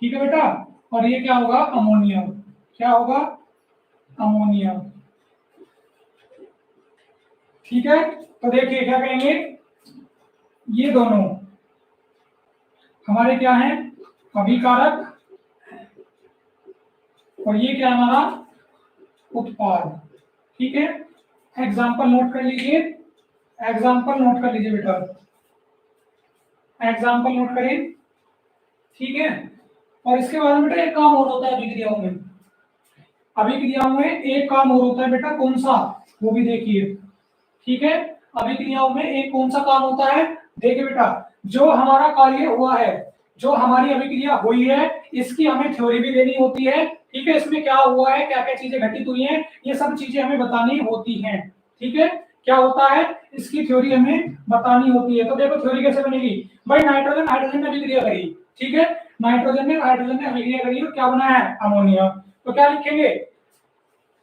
[SPEAKER 1] ठीक है बेटा। और ये क्या होगा? अमोनिया। क्या होगा? अमोनिया, ठीक है। तो देखिए क्या कहेंगे, ये दोनों हमारे क्या हैं? अभिकारक। और ये क्या है हमारा? उत्पाद, ठीक है। एग्जाम्पल नोट कर लीजिए, एग्जाम्पल नोट कर लीजिए बेटा, एग्जाम्पल नोट करें, ठीक है। और इसके बाद में बेटा एक काम और होता है अभिक्रियाओं में। अभिक्रियाओं में एक काम और होता है बेटा, कौन सा? वो भी देखिए, ठीक है। अभिक्रियाओं में एक कौन सा काम होता है? देखिए बेटा, जो हमारा कार्य हुआ है, जो हमारी अभिक्रिया हुई है, इसकी हमें थ्योरी भी देनी होती है, ठीक है। इसमें क्या हुआ है, क्या क्या चीजें घटित हुई हैं, ये सब चीजें हमें बतानी होती हैं, ठीक है। क्या होता है? इसकी थ्योरी हमें बतानी होती है। तो देखो थ्योरी कैसे बनेगी भाई, नाइट्रोजन हाइड्रोजन ने अभिक्रिया करी, ठीक है, नाइट्रोजन ने हाइड्रोजन ने अभिक्रिया करी और क्या बना है? अमोनिया। तो क्या लिखेंगे?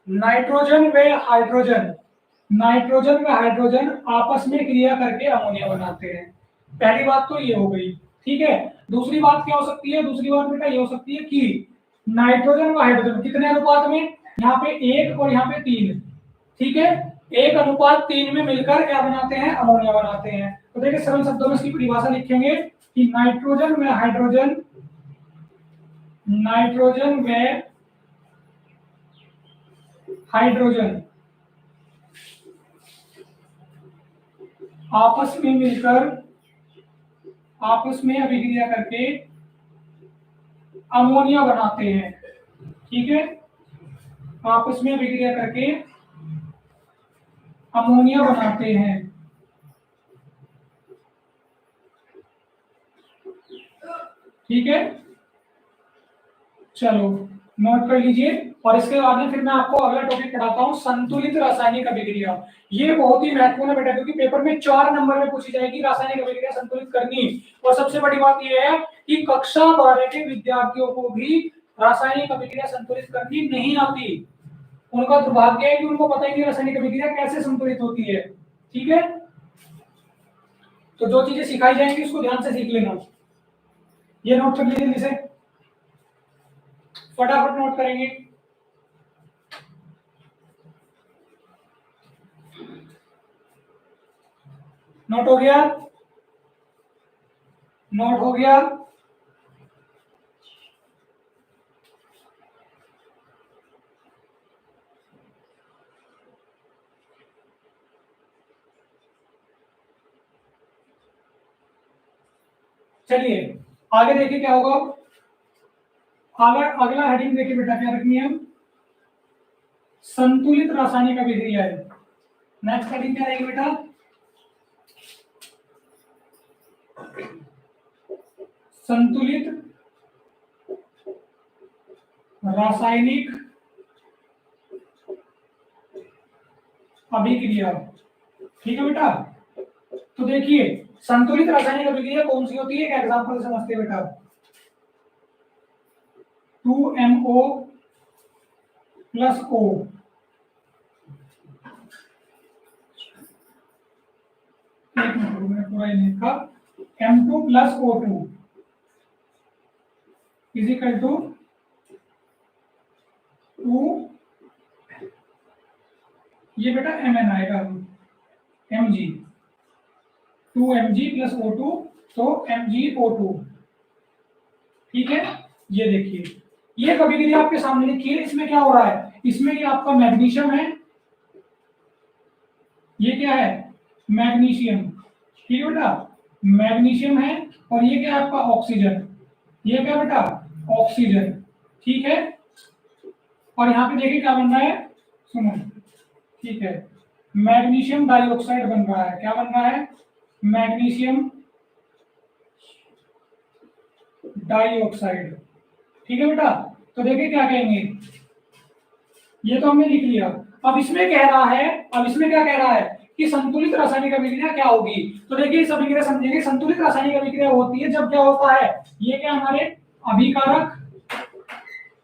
[SPEAKER 1] नाइट्रोजन व हाइड्रोजन, नाइट्रोजन व हाइड्रोजन आपस में क्रिया करके अमोनिया बनाते हैं। पहली बात तो ये हो गई, ठीक है। दूसरी बात क्या हो सकती है? दूसरी बात बेटा ये हो सकती है कि नाइट्रोजन व हाइड्रोजन कितने अनुपात में? यहाँ पे 1 और यहाँ पे 3, ठीक है। 1:3 में मिलकर क्या बनाते हैं? अमोनिया बनाते हैं। तो देखिए सरल शब्दों में इसकी परिभाषा लिखेंगे कि नाइट्रोजन व हाइड्रोजन, नाइट्रोजन व हाइड्रोजन आपस में मिलकर, आपस में अभिक्रिया करके अमोनिया बनाते हैं, ठीक है। आपस में अभिक्रिया करके अमोनिया बनाते हैं, ठीक है। चलो नोट कर लीजिए। और इसके बाद में फिर मैं आपको अगला टॉपिक पढ़ाता हूँ, संतुलित रासायनिक अभिक्रिया। ये बहुत ही महत्वपूर्ण है बेटा, क्योंकि पेपर में 4 नंबर में पूछी जाएगी रासायनिक अभिक्रिया संतुलित करनी। और सबसे बड़ी बात यह है कि कक्षा 12 के विद्यार्थियों को भी रासायनिक अभिक्रिया संतुलित करनी नहीं आती। उनका दुर्भाग्य है कि उनको पता ही नहीं रासायनिक अभिक्रिया कैसे संतुलित होती है, ठीक है। तो जो चीजें सिखाई जाएंगी उसको ध्यान से सीख लेना। ये नोट कर लीजिए जल्दी से, फटाफट नोट करेंगे। नोट हो गया? नोट हो गया? चलिए आगे देखिए क्या होगा। अगला अगला हेडिंग देखिए बेटा, क्या रखनी है? संतुलित रासायनिक अभिक्रिया है। नेक्स्ट हेडिंग क्या रहेगी बेटा? संतुलित रासायनिक अभिक्रिया, ठीक है बेटा। तो देखिए संतुलित रासायनिक अभिक्रिया कौन सी होती है, एक एग्जांपल से समझते हैं बेटा। 2MO + O, एक मिनट मैंने पूरा ही लिखा, M2 + O2 = 2, ये बेटा Mn आएगा, Mg, 2Mg + O2, तो MgO2, ठीक है, ये देखिए ये अभिक्रिया आपके सामने लिखी है, इसमें क्या हो रहा है, इसमें ये आपका मैग्नीशियम है, ये क्या है मैग्नीशियम, ठीक है बेटा, मैग्नीशियम है, और ये क्या है आपका ऑक्सीजन, ये क्या बेटा ऑक्सीजन, ठीक है, और यहाँ पे देखिए क्या बन रहा है, सुनो, ठीक है, मैग्नीशियम डाइऑक्साइड बन रहा है, क्या बन रहा है मैग्नीशियम डाइऑक्साइड, ठीक है बेटा। तो देखिए क्या कहेंगे, ये तो हमने लिख लिया, अब इसमें कह रहा है, अब इसमें क्या कह रहा है कि संतुलित रासायनिक अभिक्रिया क्या होगी, तो देखिए इस अभिक्रिया समझेंगे, संतुलित रासायनिक अभिक्रिया होती है जब क्या होता है, ये क्या हमारे अभिकारक,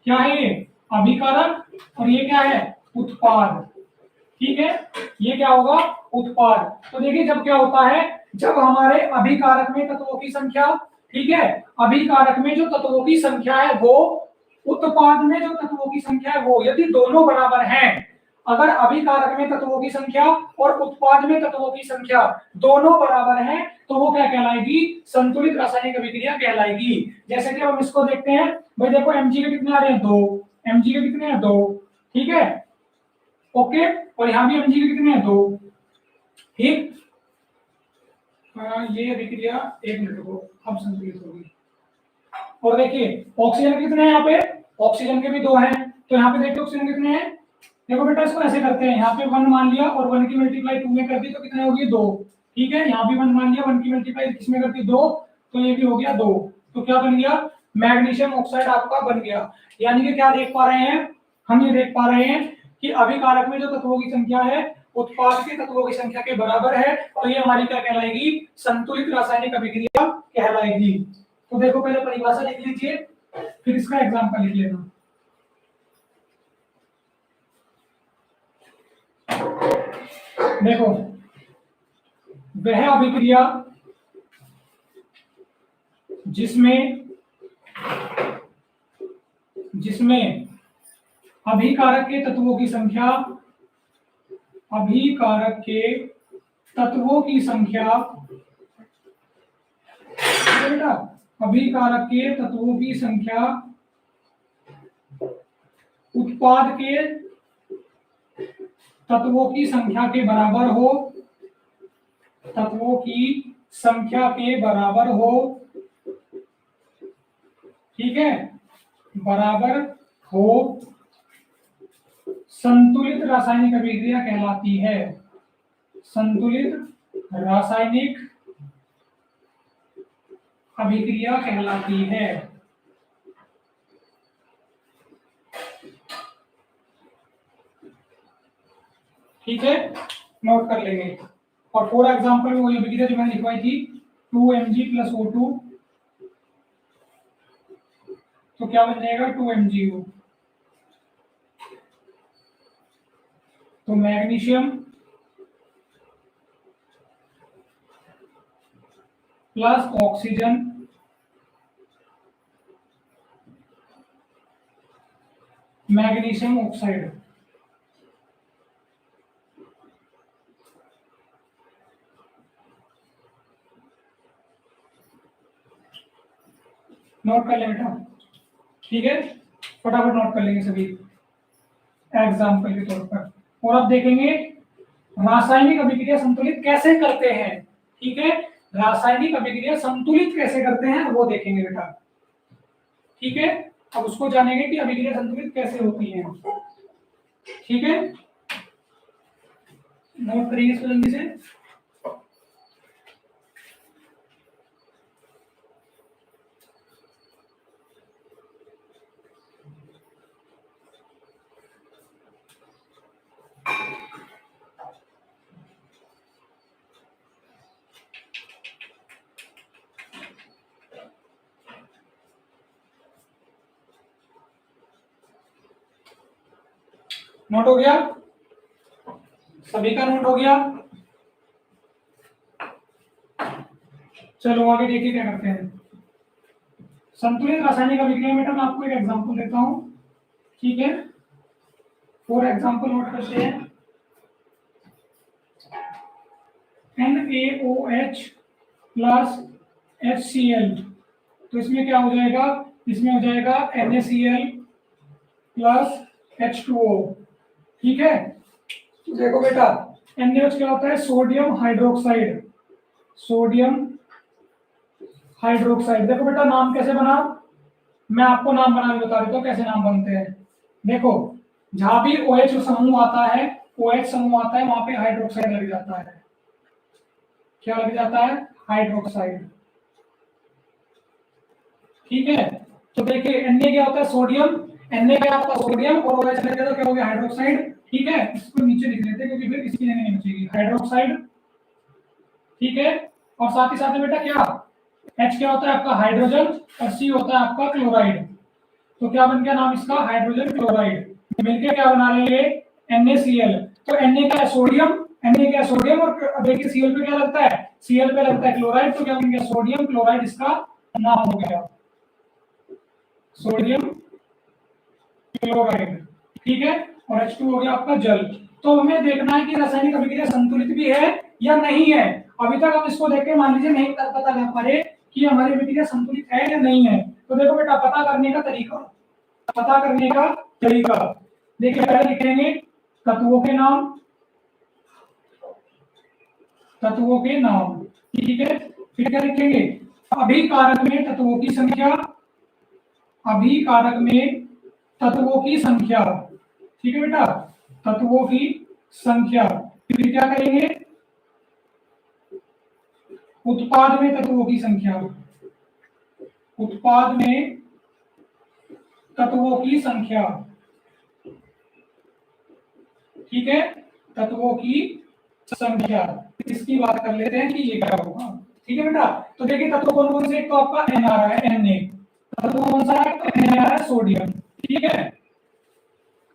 [SPEAKER 1] क्या है ये अभिकारक, और ये क्या है उत्पाद, ठीक है, ये क्या होगा उत्पाद। तो देखिए जब क्या होता है, जब हमारे अभिकारक में तत्वों की संख्या, ठीक है, अभिकारक में जो तत्वों की संख्या है वो, उत्पाद में जो तत्वों की संख्या है वो, यदि दोनों बराबर हैं, अगर अभिकारक में तत्वों की संख्या और उत्पाद में तत्वों की संख्या दोनों बराबर हैं, तो वो क्या कहलाएगी, संतुलित रासायनिक अभिक्रिया कहलाएगी। जैसे कि हम इसको देखते हैं, भाई देखो Mg के कितने आ रहे हैं, 2, Mg के कितने हैं 2, ठीक है, ओके, और यहाँ भी Mg के कितने हैं 2, ठीक, ये अभिक्रिया 1 मिनट को अब संतुलित होगी। और देखिए ऑक्सीजन के कितने हैं यहाँ पे, ऑक्सीजन के भी 2 हैं, तो यहाँ पे देखिए ऑक्सीजन कितने हैं, देखो बेटा इसको ऐसे करते हैं, यहाँ पे 1 मान लिया और 1 की मल्टीप्लाई 2 में कर दी तो कितने होगी 2, ठीक है, यहाँ भी 1 मान लिया, 1 की मल्टीप्लाई किसमें कर दी 2, तो ये भी हो गया 2, तो क्या बन गया मैग्नीशियम ऑक्साइड आपका बन गया। यानी कि क्या देख पा रहे हैं, हम ये देख पा रहे हैं कि अभिकारक में जो तत्वों की संख्या है उत्पाद के तत्वों की संख्या के बराबर है, तो ये हमारी क्या कहलाएगी, संतुलित रासायनिक अभिक्रिया कहलाएगी। तो देखो पहले परिभाषा लिख लीजिए, फिर इसका एग्जांपल लिख लेना। देखो वह अभिक्रिया जिसमें जिसमें अभिकारक के तत्वों की संख्या, अभिकारक के तत्वों की संख्या, बेटा अभिकारक के तत्वों की संख्या उत्पाद के तत्वों की संख्या के बराबर हो, तत्वों की संख्या के बराबर हो, ठीक है, बराबर हो, संतुलित रासायनिक अभिक्रिया कहलाती है, संतुलित रासायनिक अभिक्रिया कहलाती है। ठीक है, नोट कर लेंगे। और फॉर एग्जांपल में वही अभिक्रिया जो मैंने लिखवाई थी 2Mg + O2, तो क्या बन जाएगा 2MgO, तो magnesium plus oxygen magnesium oxide, note कर लें बेटा, ठीक है, फटाफट नोट कर लेंगे सभी एग्जाम्पल के तौर पर। और अब देखेंगे रासायनिक अभिक्रिया संतुलित कैसे करते हैं, ठीक है, रासायनिक अभिक्रिया संतुलित कैसे करते हैं वो देखेंगे बेटा, ठीक है, अब उसको जानेंगे कि अभिक्रिया संतुलित कैसे होती है, ठीक है, नोट करिए इसको जल्दी से। नोट हो गया, सभी का नोट हो गया। चलो आगे देखिए क्या करते हैं। संतुलित रासायनिक अभिक्रिया में मैं आपको एक एग्जांपल देता हूं, ठीक है, फॉर एग्जांपल नोट करते हैं। NaOH + HCl तो इसमें क्या हो जाएगा, इसमें हो जाएगा NaCl प्लस H2O। ठीक है, तो देखो बेटा NaOH क्या होता है, सोडियम हाइड्रोक्साइड, सोडियम हाइड्रोक्साइड। देखो बेटा नाम कैसे बना, मैं आपको नाम बना के बता देता हूँ कैसे नाम बनते हैं। देखो जहां भी OH समूह आता है, OH समूह आता है, वहां पे हाइड्रोक्साइड लग जाता है। क्या लग जाता है, हाइड्रोक्साइड। ठीक है, तो देखिए Na क्या होता है, सोडियम, Na क्या होता है सोडियम, और OH लगे तो क्या हो गया, हाइड्रोक्साइड। ठीक है, इसको नीचे लिख लेते हैं क्योंकि फिर इसकी जगह नहीं बचेगी, हाइड्रोक्साइड। ठीक है, और साथ ही साथ में बेटा क्या, H क्या होता है आपका हाइड्रोजन, और C होता है आपका क्लोराइड। तो क्या बन गया नाम इसका, हाइड्रोजन क्लोराइड। मिलके क्या बना रहे हैं, NaCl। तो Na क्या है सोडियम, Na क्या है सोडियम, और देखिए Cl पे क्या लगता है, Cl पे लगता है क्लोराइड, तो क्या बन गया, सोडियम क्लोराइड इसका नाम हो गया, सोडियम क्लोराइड। ठीक है, और H2 हो गया आपका जल। तो हमें देखना है कि रासायनिक अभिक्रिया संतुलित भी है या नहीं है। अभी तक हम इसको देख के मान लीजिए नहीं पता लगा पा रहे कि हमारी अभिक्रिया संतुलित है या नहीं है। तो देखो बेटा पता करने का तरीका, पता करने का तरीका देखिए, पहले लिखेंगे तत्वों के नाम, तत्वों के नाम। ठीक है, फिर क्या लिखेंगे, अभिकारक में तत्वों की संख्या, अभिकारक में तत्वों की संख्या। ठीक है बेटा, तत्वों की संख्या। फिर क्या करेंगे, उत्पाद में तत्वों की संख्या, उत्पाद में तत्वों की संख्या। ठीक है, तत्वों की संख्या। इसकी बात कर लेते हैं कि ये क्या होगा। ठीक है बेटा, तो देखिए तत्व कौन कौन से, एक तो आपका N आ रहा है, Na तत्व कौन सा है, तो Na आ रहा है सोडियम। ठीक है,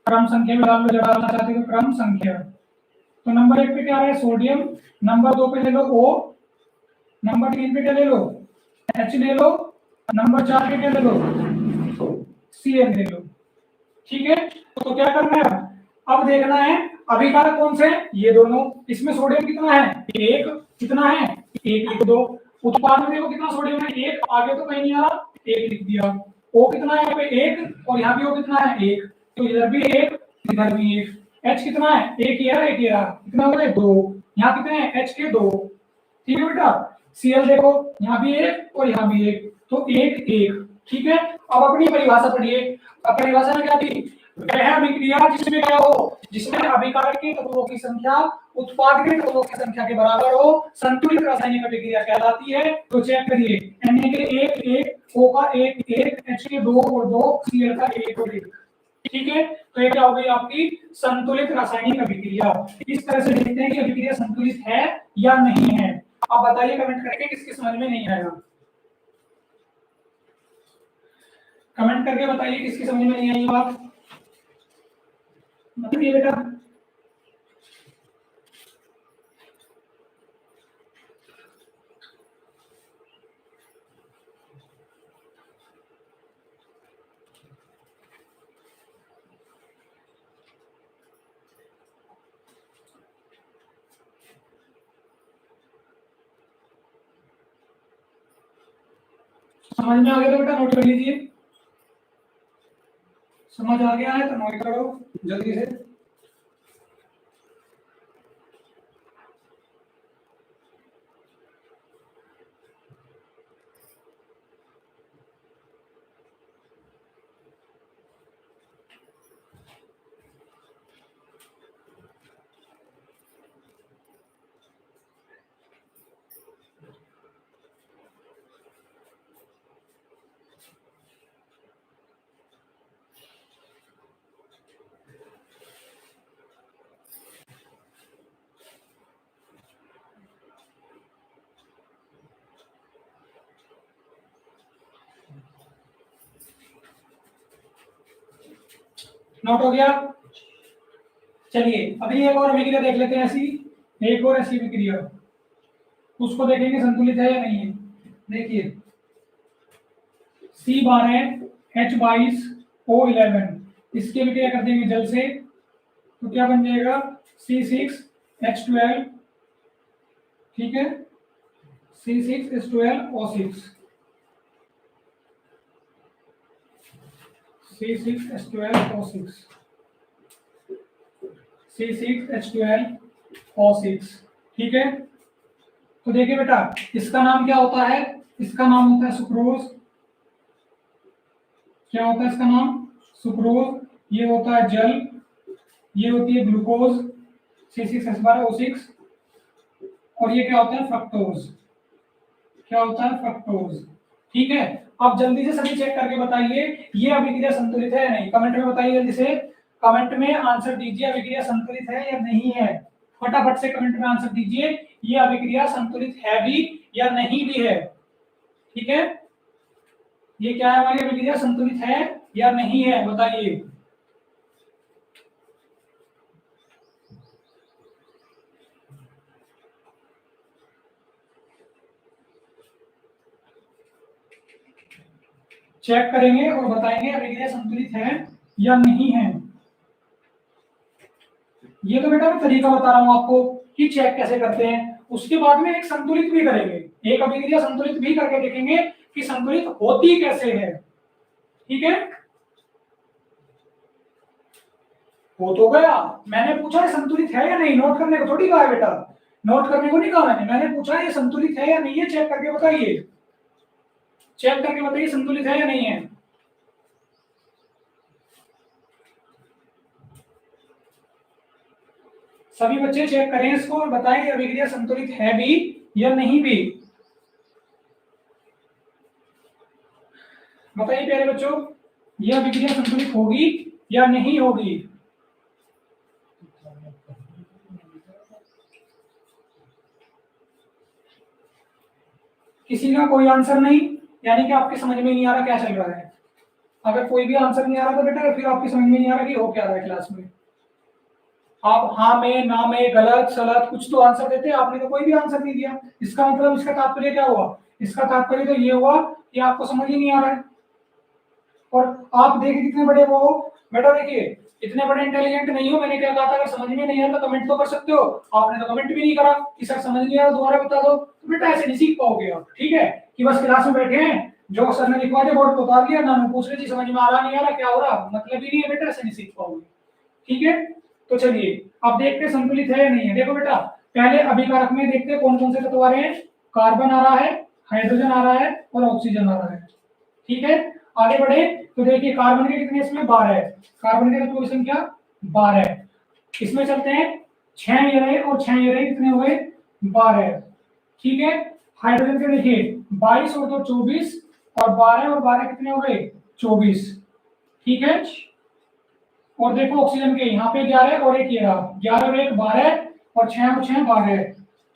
[SPEAKER 1] क्रम संख्या में डाल लो, जब डालना चाहते हो क्रम संख्या। तो नंबर 1 पे क्या है, सोडियम। नंबर 2 पे ले लो O, नंबर 3 पे क्या ले लो, H ले लो, नंबर 4 पे क्या ले लो, Cl ले लो। ठीक है, तो क्या करना है, अब देखना है अभिकारक कौन से, ये दोनों। इसमें सोडियम कितना है, एक, कितना है, एक लिख दो। उत्पाद में देखो कितना सोडियम है, एक, आगे तो कहीं नहीं आ रहा, एक लिख दिया। ओ कितना है यहाँ पे, एक, और यहाँ भी ओ कितना है, एक, तो इधर भी एक, इधर भी एक। एच कितना है, एक ही है, एक ही है, कितना हो गया, दो। यहाँ कितने हैं, एच के दो। ठीक है बेटा, Cl देखो यहाँ भी एक और यहाँ भी एक, तो एक एक। ठीक है, अब अपनी परिभाषा पढ़िए। अब परिभाषा में क्या थी, वह अभिक्रिया जिसमें क्या हो, जिसमें अभिकारक के तत्वों की संख्या उत्पाद के तत्वों की संख्या के बराबर हो, संतुलित रासायनिक अभिक्रिया कहलाती है। तो चेक करिए, Na के एक एक, O का एक एक, H के दो और दो, Cl का एक और एक। ठीक है, तो ये क्या हो गई आपकी संतुलित रासायनिक अभिक्रिया। इस तरह से देखते हैं कि अभिक्रिया संतुलित है या नहीं है। आप बताइए कमेंट करके किसकी समझ में नहीं आया, कमेंट करके बताइए किसकी समझ में नहीं आई बात, बताइए बेटा। समझ में आ गया तो बेटा नोट कर लीजिए, समझ आ गया है तो नोट करो जल्दी से। नोट हो गया, चलिए अभी एक और अभिक्रिया देख लेते हैं, ऐसी एक और ऐसी अभिक्रिया, उसको देखेंगे संतुलित है या नहीं है। देखिए C12H22O11, इसकी अभिक्रिया कर देंगे जल से, तो क्या बन जाएगा, C6H12। ठीक है, C6H12O6। C6H12O6, C6H12O6। ठीक है, तो देखिए बेटा, इसका नाम क्या होता है? इसका नाम होता है सुक्रोज। क्या होता है इसका नाम? सुक्रोज। ये होता है जल, ये होती है ग्लूकोज C6H12O6, और ये क्या होता है? फ्रक्टोज। क्या होता है? फ्रक्टोज। ठीक है, अब जल्दी से सभी चेक करके बताइए ये अभिक्रिया संतुलित है या नहीं। कमेंट में बताइए जल्दी से, कमेंट में आंसर दीजिए अभिक्रिया संतुलित है या नहीं है। फटाफट से कमेंट में आंसर दीजिए ये अभिक्रिया संतुलित है भी या नहीं भी है। ठीक है, ये क्या है? हमारी अभिक्रिया संतुलित है या नहीं है, बताइए। चेक करेंगे और बताएंगे अभिक्रिया संतुलित है या नहीं है। ये तो बेटा मैं तरीका बता रहा हूं आपको कि चेक कैसे करते हैं। उसके बाद में एक संतुलित भी करेंगे, एक अभिक्रिया संतुलित भी करके देखेंगे कि संतुलित होती कैसे है। ठीक है, हो तो गया। मैंने पूछा है संतुलित है या नहीं, नोट करने को थोड़ी कहा है बेटा, नोट करने को नहीं कहा मैंने पूछा है ये संतुलित है या नहीं है। चेक करके बताइए, चेक करके बताइए संतुलित है या नहीं है। सभी बच्चे चेक करें इसको और बताएं कि अभिक्रिया संतुलित है भी या नहीं भी। बताइए प्यारे बच्चों, यह अभिक्रिया संतुलित होगी या नहीं होगी। किसी का कोई आंसर नहीं, यानी कि आपके समझ में नहीं आ रहा क्या चल रहा है। अगर कोई भी आंसर नहीं आ रहा तो बेटा फिर आपकी समझ में नहीं आ रहा कि हो क्या रहा है क्लास में। आप हाँ में, ना में, गलत सलत कुछ तो आंसर देते, आपने तो कोई भी आंसर नहीं दिया। इसका मतलब, इसका तात्पर्य क्या हुआ? इसका तात्पर्य तो ये हुआ कि आपको समझ ही नहीं आ रहा है। और आप देखिए कितने बड़े वो हो बेटा, देखिए इतने बड़े इंटेलिजेंट नहीं हो। मैंने क्या कहा था, अगर समझ में नहीं आया तो कमेंट तो कर सकते हो। आपने तो कमेंट भी नहीं करा कि सर समझ नहीं आया दोबारा बता दो, तो बेटा ऐसे नहीं सीख पाओगे आप। ठीक है, कि बस क्लास में बैठे हैं, जो सर ने लिखवा दिया बोर्ड पे उतार दिया, ना पूछ रहे जी समझ में आ रहा नहीं आ रहा क्या हो रहा, मतलब ही नहीं है बेटा, ऐसे नहीं सीख पाओगे। ठीक है, तो चलिए अब देखते हैं संतुलित है या नहीं है। देखो बेटा, पहले अभिकारक में देखते हैं कौन कौन से तत्व आ रहे हैं। कार्बन आ रहा है, हाइड्रोजन आ रहा है और ऑक्सीजन आ रहा है। ठीक है, आगे बढ़े तो देखिए कार्बन के कितने इसमें 12 है। कार्बन के तत्वों की संख्या 12 है। इसमें चलते हैं 6 ये रहे और 6 ये रहे, कितने हुए? 12। ठीक है, हाइड्रोजन के देखिए 22 और 2 24 और 12 और 12 कितने हो गए? 24। ठीक है, और देखो ऑक्सीजन के यहाँ पे 11 और 1 ये रहा, 11 और 1 12 और 6 और 6 12।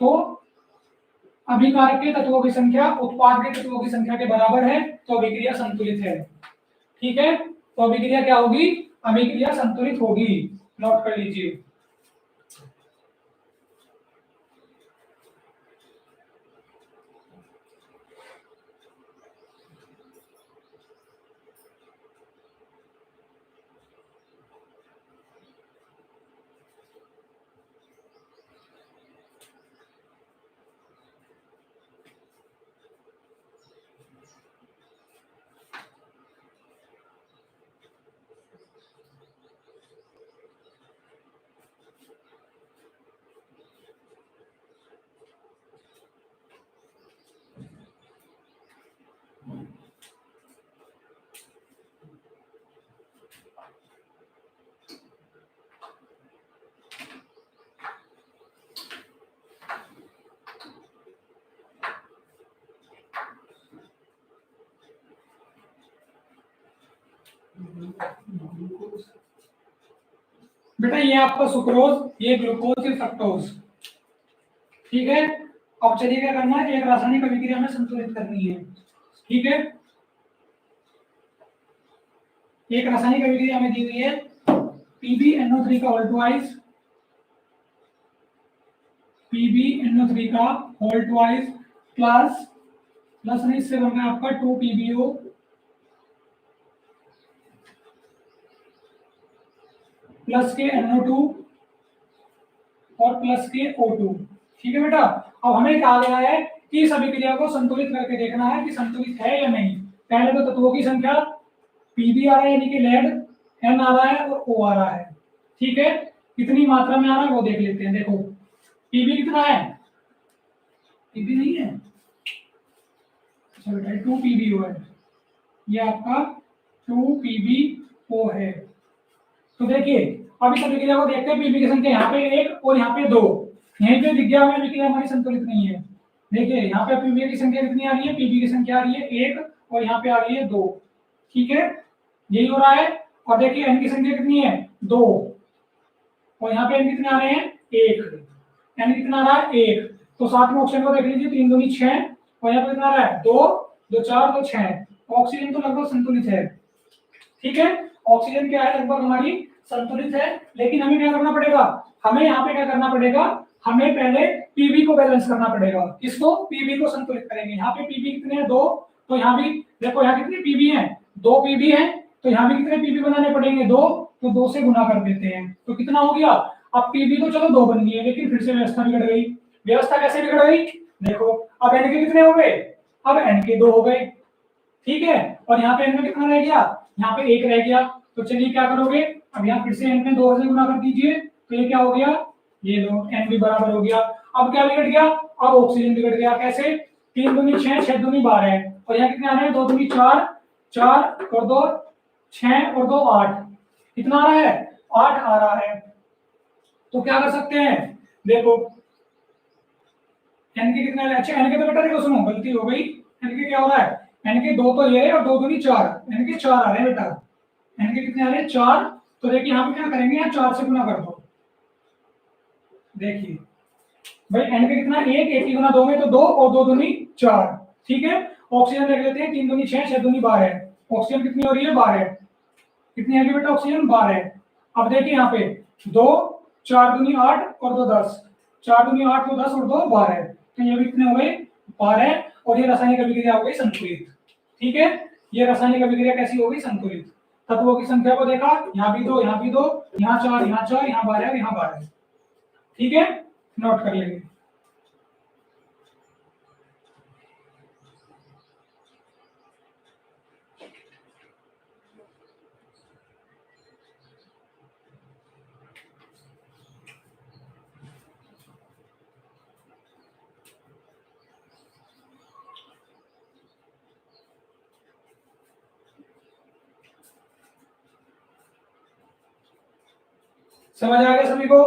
[SPEAKER 1] तो अभिकारक के तत्वों की संख्या उत्पाद के तत्वों की संख्या के बराबर है, तो अभिक्रिया संतुलित है। ठीक है, तो अभिक्रिया क्या होगी? अभिक्रिया संतुलित होगी। नोट कर लीजिए। बेटा ये आपका सुक्रोज, ये ग्लूकोज, ये फ्रक्टोज। ठीक है, अब चलिए क्या करना है, एक रासायनिक अभिक्रिया में संतुलित करनी है। ठीक है, एक रासायनिक अभिक्रिया में दी हुई है PbNO3 का होल ट्वाइस, PbNO3 का होल ट्वाइस प्लस प्लस नहीं, इससे बन गया आपका 2PbO प्लस के NO2 और प्लस के O2। ठीक है बेटा, अब हमें कहा गया है कि इस अभिक्रिया को संतुलित करके देखना है कि संतुलित है या नहीं। पहले तो तत्वों की संख्या पीबी आ रहा है यानी कि लेड, एन आ रहा है और ओ आ रहा है। ठीक है, कितनी मात्रा में आ रहा है वो देख लेते हैं। देखो पीबी कितना है, पीबी नहीं है, अच्छा बेटा 2 पीबीओ है, ये आपका 2 पीबीओ है। तो देखिए अब इस अभिक्रिया को देखते हैं, पीबी की संख्या यहाँ पे 1 और यहाँ पे 2, यहीं पे दिख गया हमें अभिक्रिया हमारी संतुलित नहीं है। देखिए यहाँ पे पीबी की संख्या कितनी आ रही है, पीबी की संख्या आ रही है 1 और यहाँ पे आ रही है 2। ठीक है, यही हो रहा है। और देखिए एन की संख्या कितनी है 2 और यहाँ पे एन कितने आ रहे हैं 1, एन कितना आ रहा है 1। तो साथ में ऑप्शन को देख लीजिए, 3 दूनी 6 और यहाँ पे कितना आ रहा है 2 2 4 2 6। ऑक्सीजन तो लगभग संतुलित है। ठीक है, ऑक्सीजन क्या है लगभग हमारी संतुलित है। लेकिन हमें क्या करना पड़ेगा, हमें यहाँ पे क्या करना पड़ेगा, हमें पहले पीबी को बैलेंस करना पड़ेगा। किसको, पीबी को संतुलित करेंगे। यहाँ पे पीबी कितने हैं 2, तो यहाँ भी देखो यहाँ कितने पीबी हैं 2 पीबी हैं, तो यहाँ भी कितने पीबी बनाने पड़ेंगे 2, तो 2 से गुना कर देते हैं तो कितना हो गया। अब पीबी तो चलो 2 बन गई है, लेकिन फिर से व्यवस्था बिगड़ गई। व्यवस्था कैसे बिगड़ गई, देखो अब एन के कितने हो गए, अब एन के 2 हो गए। ठीक है, और यहाँ पे एन में कितना रह गया, यहाँ पे 1 रह गया। तो चलिए क्या करोगे, अब यहाँ फिर से एन में 2 से गुना कर दीजिए, तो ये क्या हो गया, ये दो एन भी बराबर हो गया। अब क्या बिगड़ गया, अब ऑक्सीजन बिगड़ गया। कैसे, 3 दूनी 6 6 दूनी 12 और यहाँ कितने आ रहे हैं 2 दूनी 4 4 और 2 6 और 2 8, कितना आ रहा है 8 आ रहा है। तो क्या कर सकते हैं, देखो एन के कितने, अच्छा एन के तो बेटा देखो सुनो गलती हो गई, एन के क्या हो रहा है, एन के 2 तो ये और 2 दूनी 4, एन के 4 आ रहे हैं बेटा, एन के कितने आ रहे हैं 4। तो देखिए यहाँ पे क्या करेंगे, यहाँ 4 से गुना कर दो। देखिए भाई एन के कितना 1 1 की गुना 2 में तो 2 और 2 दूनी 4। ठीक है, ऑक्सीजन देख लेते हैं, 3 दूनी 6 6 दूनी 12, ऑक्सीजन कितनी हो रही है 12, कितनी आएगी बेटा ऑक्सीजन 12। अब देखिए यहाँ पे 2 4 दूनी 8 और 2 10, 4 दूनी 8 2 10 और 2 12, तो ये भी कितने हो गए 12। और ये रासायनिक अभिक्रिया हो गई संतुलित। ठीक है, ये रासायनिक अभिक्रिया कैसी हो गई संतुलित। तत्वों की संख्या को देखा, यहाँ भी 2 यहाँ भी 2, यहाँ 4 यहाँ 4 यहाँ 12 और यहाँ 12। ठीक है, नोट कर लेंगे। समझ आ गया सभी को।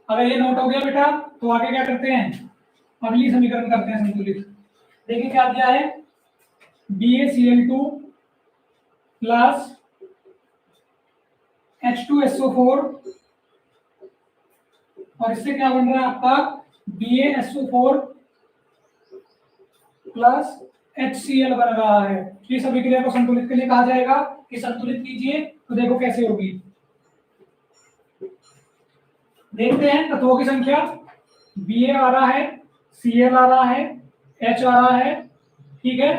[SPEAKER 1] अगर ये नोट हो गया बेटा तो आगे क्या करते हैं, अगली समीकरण करते हैं संतुलित। देखिए क्या दिया है, BaCl2 प्लस H2SO4 और इससे क्या बन रहा है आपका BaSO4 प्लस HCl बन रहा है। इस अभिक्रिया को संतुलित के लिए कहा जाएगा कि संतुलित कीजिए। तो देखो कैसे होगी, देखते हैं तत्वों की संख्या, Ba आ रहा है, Cl आ रहा है, H आ रहा है, ठीक है,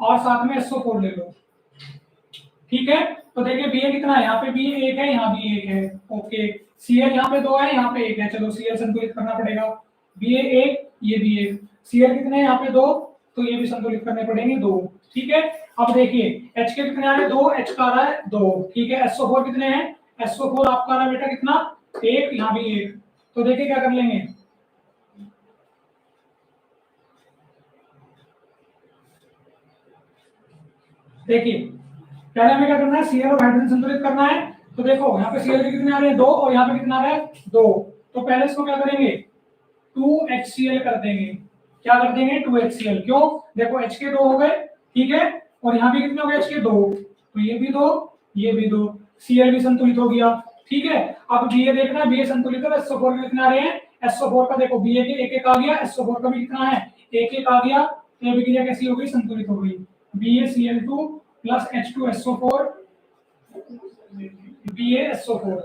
[SPEAKER 1] और साथ में SO4 ले लो। ठीक है, तो देखिए Ba कितना है, यहाँ पे Ba 1 है, यहाँ भी 1 है, ओके। Cl यहाँ पे 2 है, यहाँ पे 1 है, चलो Cl संतुलित करना पड़ेगा। Ba 1, ये भी 1, Cl कितने हैं यहाँ पे 2, तो ये भी संतुलित करने पड़ेंगे 2। ठीक है, अब देखिए H के कितने आ रहे हैं 2, H का आ रहा है 2, ठीक है। SO4 कितने हैं, SO4 आपका आ रहा है बेटा कितना 1, यहाँ भी 1। तो देखिए क्या कर लेंगे, देखिए पहले हमें क्या करना है, Cl और हाइड्रोजन संतुलित करना है। तो देखो यहाँ पे Cl के कितने आ रहे हैं 2 और यहाँ पे कितना आ रहा है 2। तो पहले इसको क्या करेंगे 2HCl कर देंगे। क्या कर देंगे 2HCl, क्यों, देखो H के 2 हो गए, ठीक है, और यहाँ भी कितने हो गए H के 2, तो ये भी 2 ये भी 2, Cl भी संतुलित हो गया। ठीक है, अब Ba देखना है, Ba संतुलित है, SO4 के कितने आ रहे हैं, SO4 का देखो Ba के 1 1 आ गया, SO4 का भी कितना है 1 1 आ गया। तो ये अभिक्रिया कैसी हो गई, संतुलित हो गई। BaCl2 प्लस H2SO4 BaSO4,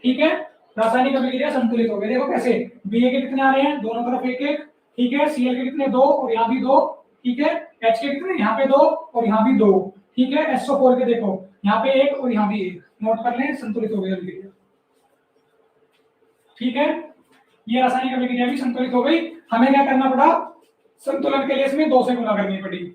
[SPEAKER 1] ठीक है, रासायनिक अभिक्रिया संतुलित हो गई। देखो कैसे, Ba के कितने आ रहे हैं दोनों तरफ 1 1, ठीक है, Cl के कितने 2 और यहाँ भी 2, ठीक है, H के कितने यहाँ पे 2 और यहाँ भी 2, ठीक है। SO4 के देखो यहाँ पे एक और यहाँ भी एक, नोट कर लें, संतुलित हो गई अभिक्रिया। ठीक है, ये रासायनिक अभिक्रिया भी संतुलित हो गई। हमें क्या करना पड़ा, संतुलन के लिए इसमें 2 से गुना करनी पड़ी।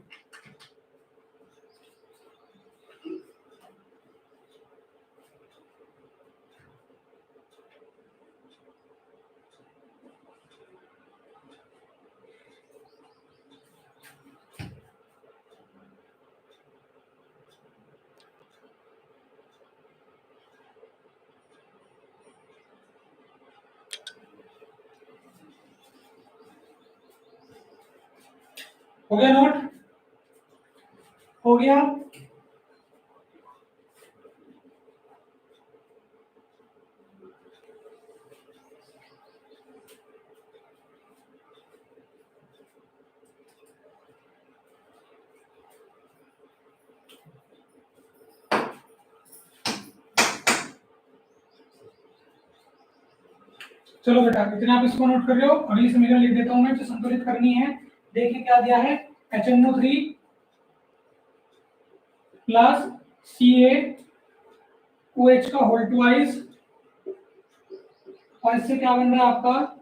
[SPEAKER 1] हो गया नोट, हो गया। चलो बेटा, इतना आप इसको नोट कर रहे हो। अगली समीकरण लिख देता हूं मैं जो संतुलित करनी है। देखिए क्या दिया है, HNO3 प्लस CaOH का होल ट्वाइस, और इससे क्या बन रहा है आपका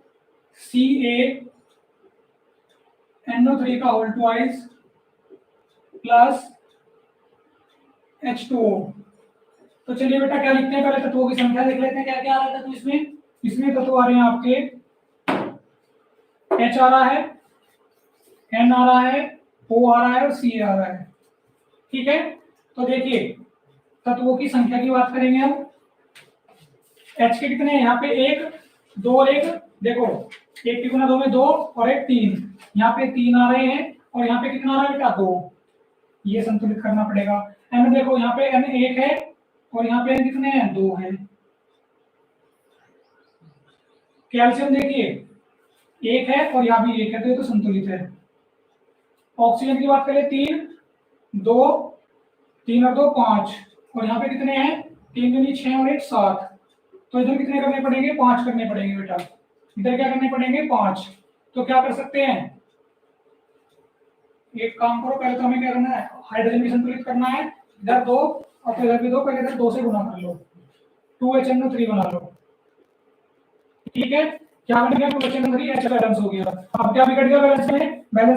[SPEAKER 1] CaNO3 का होल ट्वाइस प्लस H2O। तो चलिए बेटा क्या लिखते हैं, पहले तत्वों की संख्या देख लेते हैं क्या क्या आ रहा है। तो इसमें तत्व आ रहे हैं आपके H आ रहा है, N आ रहा है, O आ रहा है और C आ रहा है। ठीक है, तो देखिए तत्वों की संख्या की बात करेंगे हम। H के कितने हैं, यहाँ पे 1 2 और 1, देखो 1 की गुना 2 में 2 और 1 3, यहाँ पे 3 आ रहे हैं और यहाँ पे कितना आ रहा है बेटा 2, ये संतुलित करना पड़ेगा। N देखो यहाँ पे N 1 है और यहाँ पे N कितने हैं 2 हैं। कैल्शियम देखिए 1 है और यहाँ भी 1 है, तो ये तो संतुलित है। ऑक्सीजन की बात करें 3 2 3 और 2 5, और यहाँ पे कितने हैं 3 दूनी 6 और 1 7, तो इधर कितने करने पड़ेंगे 5 करने पड़ेंगे बेटा। इधर क्या करने पड़ेंगे 5। तो क्या कर सकते हैं, एक काम करो, पहले तो हमें क्या करना है, हाइड्रोजन भी संतुलित करना है। इधर 2 और फिर इधर भी 2, पहले इधर 2 से गुना कर लो, 2HNO3 बना लो। ठीक है, क्या बन गया 2HNO3, H बैलेंस हो गया। अब क्या बिगड़ गया बैलेंस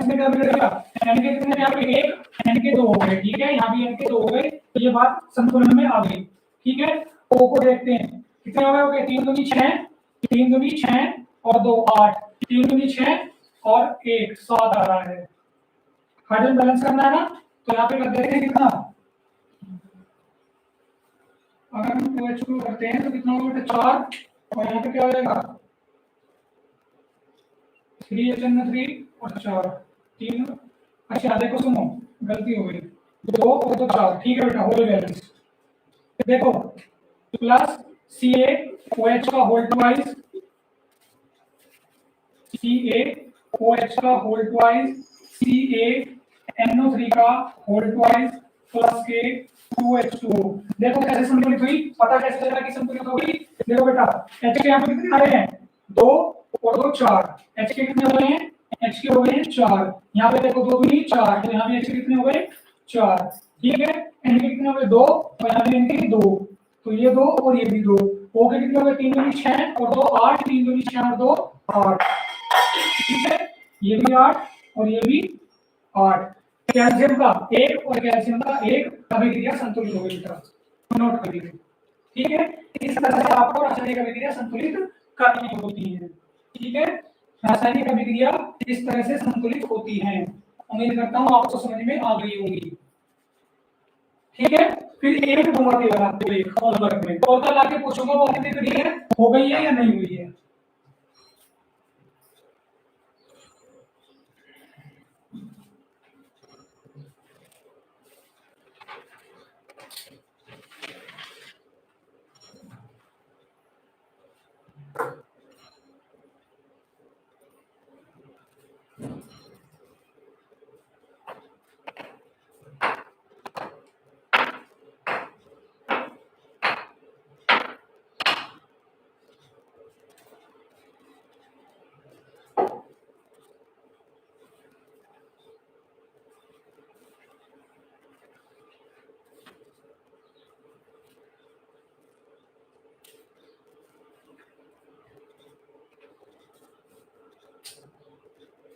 [SPEAKER 1] में क्या बिगड़ गया, N के कितने यहाँ पे 1 N के 2 हो गए। ठीक है, यहाँ भी N के 2 हो गए, तो ये बात संतुलन में आ गई। ठीक है, O को देखते हैं कितने हो गए, हो गए 3 दूनी 6, 3 दूनी 6 और 2 8, 3 दूनी 6 और 1 7 आ रहा है। हाइड्रोजन बैलेंस करना है ना, तो यहाँ पे कर देते हैं कितना, अगर हम 2H2 करते हैं तो कितना होगा बेटा 4, और यहाँ पे क्या हो जाएगा 3HNO3 और 4 3। अच्छा देखो सुनो, गलती हो गई, 2 और 2 4। ठीक है बेटा, होल बैलेंस देखो, प्लस CaOH का होल ट्वाइस, CaOH का होल ट्वाइस, CaNO3 का होल ट्वाइस प्लस के 2H2O। देखो कैसे संतुलित हुई, पता कैसे चला कि संतुलित हो गई। देखो बेटा H के यहाँ पे कितने आ रहे हैं 2 और 2 4, H के कितने हो गए हैं, H के हो गए हैं 4, यहाँ पे देखो 2 दूनी 4, तो यहाँ पे H के कितने हो गए 4। ठीक है, N के कितने हो गए 2 और यहाँ पे N के 2, तो ये 2 और ये भी 2। O के कितने हो गए 3 दूनी 6 और 2 8, 3 दूनी 6 और 2 8। ठीक है, ये भी 8 और ये भी 8। कैल्शियम का 1 और कैल्शियम का 1 अभिक्रिया संतुलित हो गई बेटा, नोट कर लीजिए। ठीक है, इस तरह से आपको रासायनिक अभिक्रिया संतुलित करनी होती है। ठीक है, रासायनिक अभिक्रिया इस तरह से संतुलित होती है। उम्मीद करता हूँ आपको समझ में आ गई होगी। ठीक है, फिर एक दूंगा केवल आपको, एक होमवर्क में और कल आके पूछूंगा वो कितनी क्लियर हो गई है या नहीं हुई है।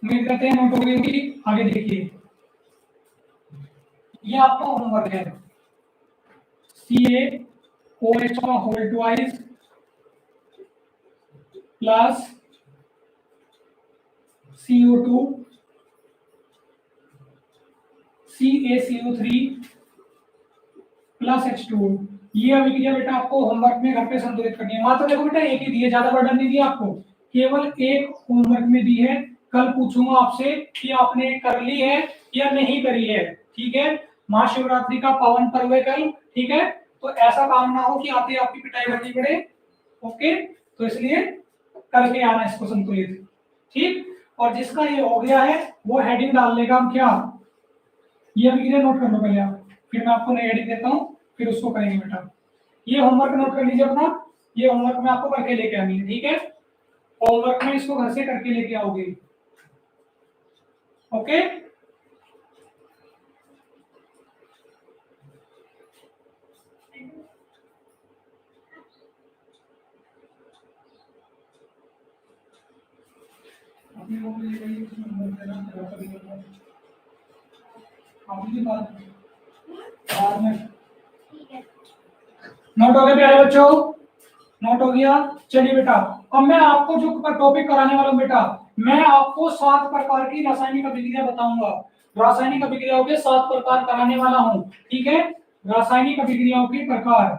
[SPEAKER 1] उम्मीद करते हैं नोट हो गई होगी। आगे देखिए, ये आपका होमवर्क है। CaOH का whole twice plus CO2 CaCO3 plus H2O। ये अभिक्रिया बेटा आपको होमवर्क में घर पे संतुलित करनी है। मात्र देखो बेटा एक ही दी है, ज्यादा बर्डन नहीं दिया आपको, केवल एक होमवर्क में दी है। कल पूछूंगा आपसे कि आपने कर ली है या नहीं करी है, ठीक है। महाशिवरात्रि का पावन पर्व है कल, ठीक है, तो ऐसा काम ना हो कि आते आपकी पिटाई करनी पड़े। ओके, तो इसलिए करके आना इसको संतुलित, ठीक। और जिसका ये हो गया है वो हेडिंग डाल लेगा हम क्या, ये अभिक्रिया नोट कर लो पहले आप, फिर मैं आपको नई हेडिंग देता हूँ, फिर उसको करेंगे बेटा। ये होमवर्क नोट कर लीजिए अपना, ये होमवर्क में आपको करके लेके आनी है, ठीक है। होमवर्क में इसको घर से करके लेके आओगे। ओके, नोट हो गया प्यारे बच्चों, नोट हो गया। चलिए बेटा, अब मैं आपको जो टॉपिक कराने वाला हूं बेटा, मैं आपको 7 प्रकार की रासायनिक अभिक्रिया बताऊंगा। रासायनिक अभिक्रियाओं के 7 प्रकार कराने वाला हूं, ठीक है। रासायनिक अभिक्रियाओं के प्रकार,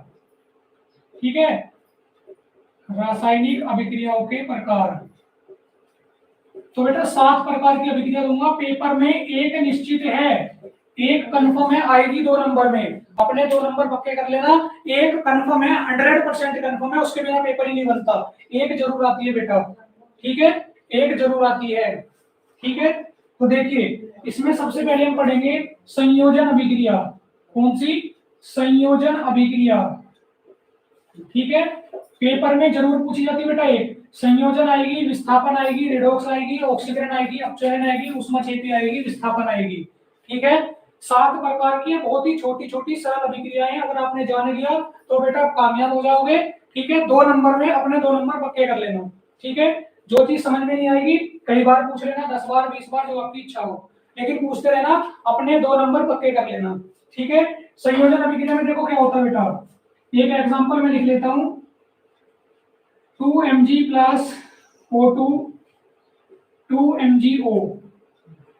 [SPEAKER 1] ठीक है, रासायनिक अभिक्रियाओं के प्रकार। तो बेटा 7 प्रकार की अभिक्रिया दूंगा, पेपर में एक निश्चित है, एक कंफर्म है, आएगी 2 नंबर में। अपने 2 नंबर पक्के कर लेना, एक कंफर्म है, 100% कंफर्म है, उसके बिना पेपर ही नहीं बनता। एक जरूर आती है बेटा, ठीक है, एक जरूर आती है, ठीक है। तो देखिए, इसमें सबसे पहले हम पढ़ेंगे संयोजन अभिक्रिया। कौन सी? संयोजन अभिक्रिया, ठीक है। पेपर में जरूर पूछी जाती है बेटा, एक संयोजन आएगी, विस्थापन आएगी, रेडॉक्स आएगी, ऑक्सीकरण आएगी, अपचयन आएगी, ऊष्माक्षेपी आएगी, विस्थापन आएगी, ठीक है। 7 प्रकार की बहुत ही छोटी छोटी सरल अभिक्रियाएं, अगर आपने जान लिया तो बेटा आप कामयाब हो जाओगे, ठीक है। 2 नंबर में अपने 2 नंबर पक्के कर लेना, ठीक है। जो चीज समझ में नहीं आएगी कई बार पूछ लेना, 10 बार 20 बार, जो आपकी इच्छा हो, लेकिन पूछते रहना, अपने 2 नंबर पक्के कर लेना, ठीक है। संयोजन अभिक्रिया में देखो क्या होता है बेटा, एक एग्जांपल में लिख लेता हूं, 2Mg प्लस O2 2MgO।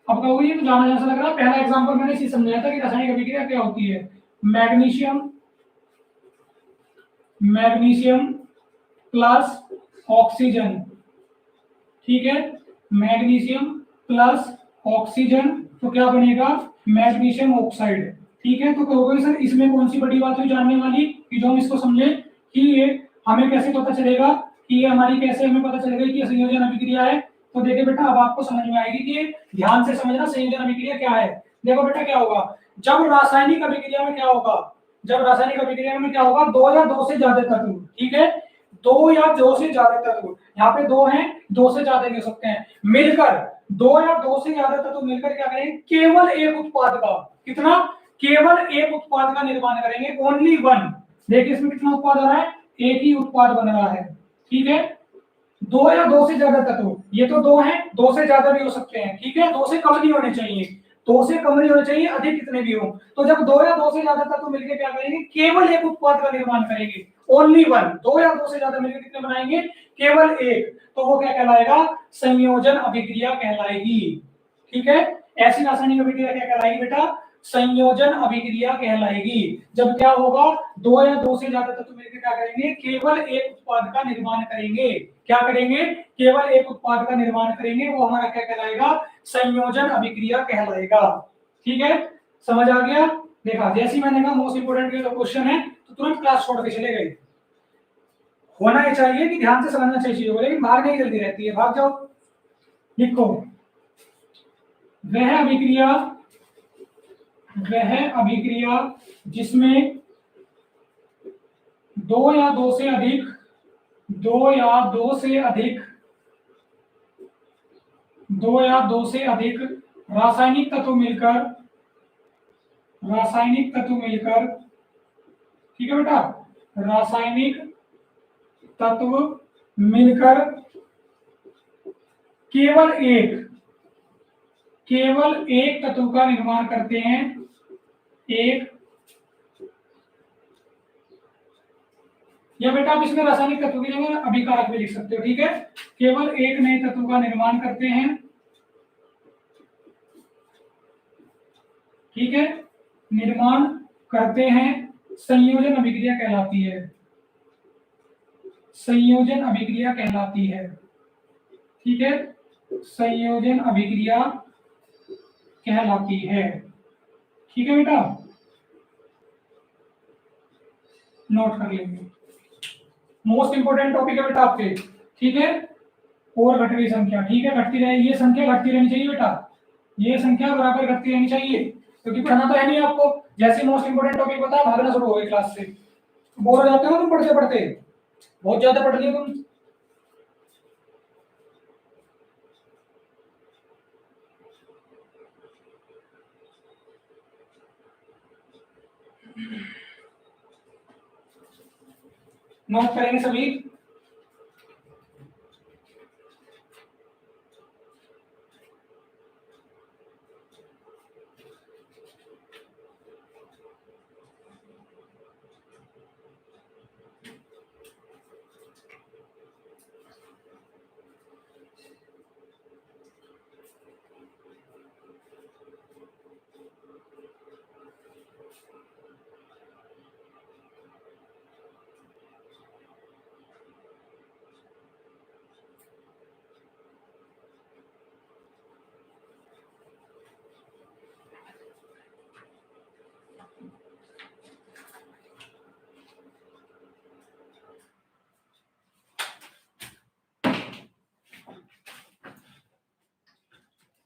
[SPEAKER 1] अब कहोगे ये तो जाना जैसा लग रहा है, पहला एग्जांपल मैंने इसी समझाया था कि रासायनिक अभिक्रिया क्या होती है। मैग्नीशियम मैग्नीशियम प्लस ऑक्सीजन, ठीक है, मैग्नीशियम प्लस ऑक्सीजन, तो क्या बनेगा, मैग्नीशियम ऑक्साइड, ठीक है। तो कहोगे सर इसमें कौन सी बड़ी बात हुई जानने वाली, कि जो हम इसको समझे कि ये हमें कैसे पता चलेगा कि ये हमारी, कैसे हमें पता चलेगा कि ये संयोजन अभिक्रिया है। तो देखिए बेटा, अब आपको समझ में आएगी कि ध्यान से समझना संयोजन अभिक्रिया क्या है। देखो बेटा क्या होगा, जब रासायनिक अभिक्रिया में क्या होगा, जब रासायनिक अभिक्रिया में क्या होगा, 2 या 2 से ज्यादा तत्व, ठीक है, 2 या 2 से ज्यादा तत्व, यहाँ पे 2 हैं, 2 से ज्यादा भी हो सकते हैं, मिलकर 2 या 2 से ज्यादा तत्व मिलकर क्या करेंगे, केवल एक उत्पाद का, कितना, केवल एक उत्पाद का निर्माण करेंगे, ओनली वन। देखिए इसमें कितना उत्पाद आ रहा है, एक ही उत्पाद बन रहा है, ठीक है। 2 या 2 से ज्यादा तत्व, ये तो 2 हैं, 2 से ज्यादा भी हो सकते हैं, ठीक है, 2 से कम नहीं होने चाहिए, 2 से कम नहीं होने चाहिए, अधिक कितने भी हो। तो जब 2 या 2 से ज्यादा तत्व मिलकर क्या करेंगे, केवल एक उत्पाद का निर्माण करेंगे, ओनली वन। 2 या 2 से ज्यादा मिलकर कितने बनाएंगे, केवल एक, तो वो क्या कहलाएगा, संयोजन अभिक्रिया कहलाएगी, ठीक है। ऐसी रासायनिक अभिक्रिया क्या कहलाएगी बेटा, संयोजन अभिक्रिया कहलाएगी। जब क्या होगा, 2 या 2 से ज्यादा तत्व मिलकर क्या करेंगे, केवल एक उत्पाद का निर्माण करेंगे, क्या करेंगे, केवल एक उत्पाद का निर्माण करेंगे, वो हमारा क्या कहलाएगा, संयोजन अभिक्रिया कहलाएगा, ठीक है। समझ आ गया। देखा, जैसे मैंने कहा मोस्ट इंपोर्टेंट जो क्वेश्चन है तो तुरंत क्लास छोड़ के चले गए। होना ही चाहिए कि ध्यान से समझना चाहिए चीजों को, लेकिन भागने की जल्दी रहती है, भाग जाओ। लिखो, वह अभिक्रिया जिसमें 2 या 2 से अधिक 2 या 2 से अधिक 2 या 2 से अधिक रासायनिक तत्व मिलकर ठीक है बेटा, रासायनिक तत्व मिलकर केवल एक केवल एक तत्व का निर्माण करते हैं, एक, या बेटा आप इसमें रासायनिक तत्व की जगह अभिकारक भी लिख सकते हो, ठीक है। केवल एक नए तत्व का निर्माण करते हैं, ठीक है, निर्माण करते हैं, संयोजन अभिक्रिया कहलाती है, संयोजन अभिक्रिया कहलाती है, ठीक है, संयोजन अभिक्रिया कहलाती है, ठीक है बेटा, नोट कर लेंगे। मोस्ट इंपोर्टेंट टॉपिक है बेटा आपके, ठीक है। और घट गई संख्या, ठीक है, घटती रहे, ये संख्या घटती रहनी चाहिए बेटा, ये संख्या बराबर घटती रहनी चाहिए, क्योंकि पढ़ना तो है नहीं आपको। जैसे मोस्ट इंपोर्टेंट टॉपिक बता भागना शुरू हो गए क्लास से, बोर हो जाते हो ना तुम पढ़ते पढ़ते, बहुत ज्यादा पढ़ लियो तुम। नोट करेंगे सभी।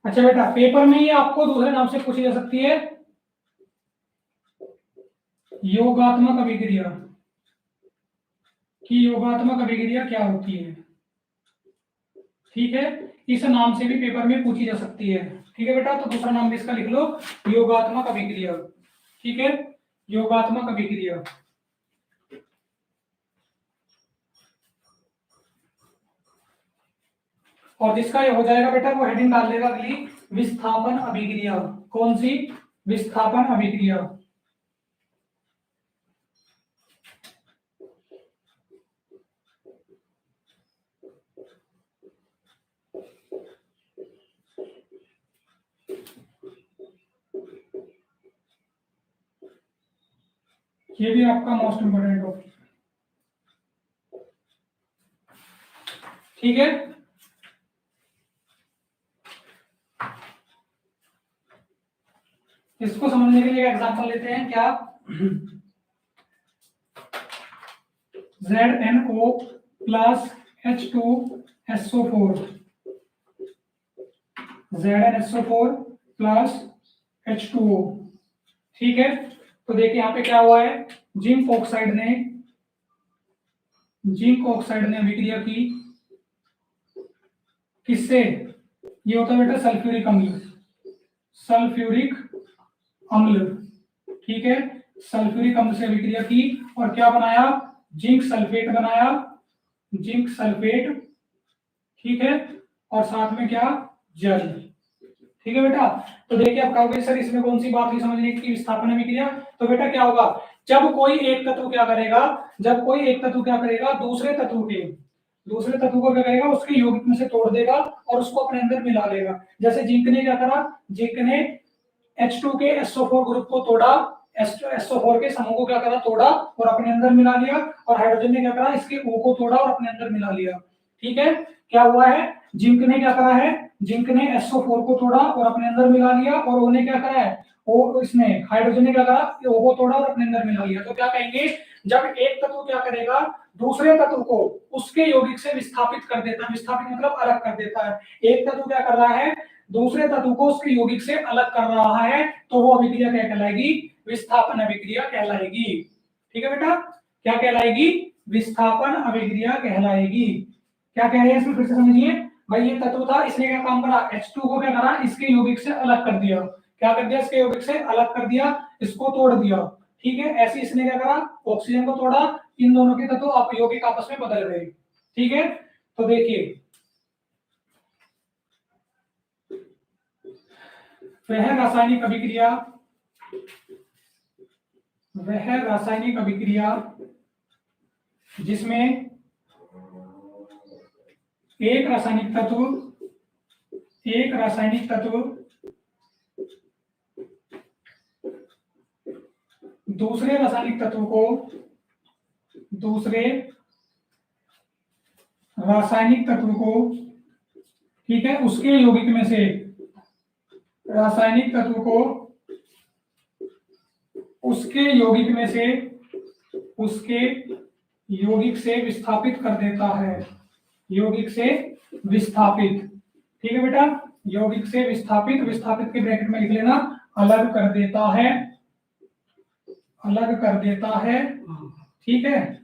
[SPEAKER 1] अच्छा बेटा, पेपर में ये आपको दूसरे नाम से पूछी जा सकती है, योगात्मक अभिक्रिया, कि योगात्मक अभिक्रिया क्या होती है, ठीक है, इस नाम से भी पेपर में पूछी जा सकती है, ठीक है बेटा। तो दूसरा नाम भी इसका लिख लो, योगात्मक अभिक्रिया, ठीक है, योगात्मक अभिक्रिया। और जिसका ये हो जाएगा बेटा वो हेडिंग डाल देगा अगली, विस्थापन अभिक्रिया। कौन सी? विस्थापन अभिक्रिया। ये भी आपका मोस्ट इंपोर्टेंट टॉपिक, ठीक है। इसको समझने के लिए एग्जांपल लेते हैं, क्या? ZnO plus H2SO4, ZnSO4 plus H2O, ठीक है। तो देखिए यहाँ पे क्या हुआ है, जिंक ऑक्साइड ने अभिक्रिया की किससे? ये होता है बेटा सल्फ्यूरिक अम्ल, सल्फ्यूरिक अम्ल, ठीक है, सल्फ्यूरिक अम्ल से अभिक्रिया की और क्या बनाया? जिंक सल्फेट बनाया, जिंक सल्फेट, ठीक है, और साथ में क्या? जल, ठीक है बेटा। तो देखिए आप कहोगे सर इसमें कौन सी बात हुई समझने की, विस्थापन अभिक्रिया। तो बेटा क्या होगा, जब कोई एक तत्व क्या करेगा, दूसरे तत्व को क्या करेगा, उसके यौगिक में से तोड़ देगा और उसको अपने अंदर मिला लेगा। जैसे जिंक ने क्या करा, जिंक ने H2 के SO4 ग्रुप को तोड़ा, SO4 के समूह को क्या करा, तोड़ा और अपने अंदर मिला लिया, और हाइड्रोजन ने क्या करा, इसके O को तोड़ा और अपने अंदर मिला लिया, ठीक है। क्या हुआ है, जिंक ने क्या करा है, जिंक ने SO4 को तोड़ा और अपने अंदर मिला लिया, और O ने क्या करा है, इसने हाइड्रोजन ने क्या करा, O को तोड़ा और अपने अंदर मिला लिया। तो क्या कहेंगे, जब एक तत्व क्या करेगा, दूसरे तत्व को उसके यौगिक से विस्थापित कर देता है, विस्थापित मतलब अलग कर देता है। एक तत्व क्या कर रहा है, दूसरे तत्व को उसके यौगिक से अलग कर रहा है, तो वो अभिक्रिया क्या कहलाएगी, विस्थापन अभिक्रिया कहलाएगी, ठीक है बेटा। क्या कहलाएगी, विस्थापन अभिक्रिया कहलाएगी। क्या कह रहे हैं इसमें, फिर से समझिए भाई, ये तत्व था, इसने क्या काम करा, H2 को क्या करा, इसके यौगिक से अलग कर दिया, क्या कर दिया, इसके यौगिक से अलग कर दिया, इसको तोड़ दिया, ठीक है। ऐसे इसने क्या करा, ऑक्सीजन को तोड़ा, इन दोनों के तत्व आप यौगिक आपस में बदल गए, ठीक है। तो देखिए वह रासायनिक अभिक्रिया जिसमें एक रासायनिक तत्व दूसरे रासायनिक तत्व को ठीक है उसके यौगिक में से रासायनिक तत्व को उसके यौगिक से विस्थापित कर देता है। यौगिक से विस्थापित, ठीक है बेटा, यौगिक से विस्थापित के ब्रैकेट में लिख लेना अलग कर देता है, ठीक है।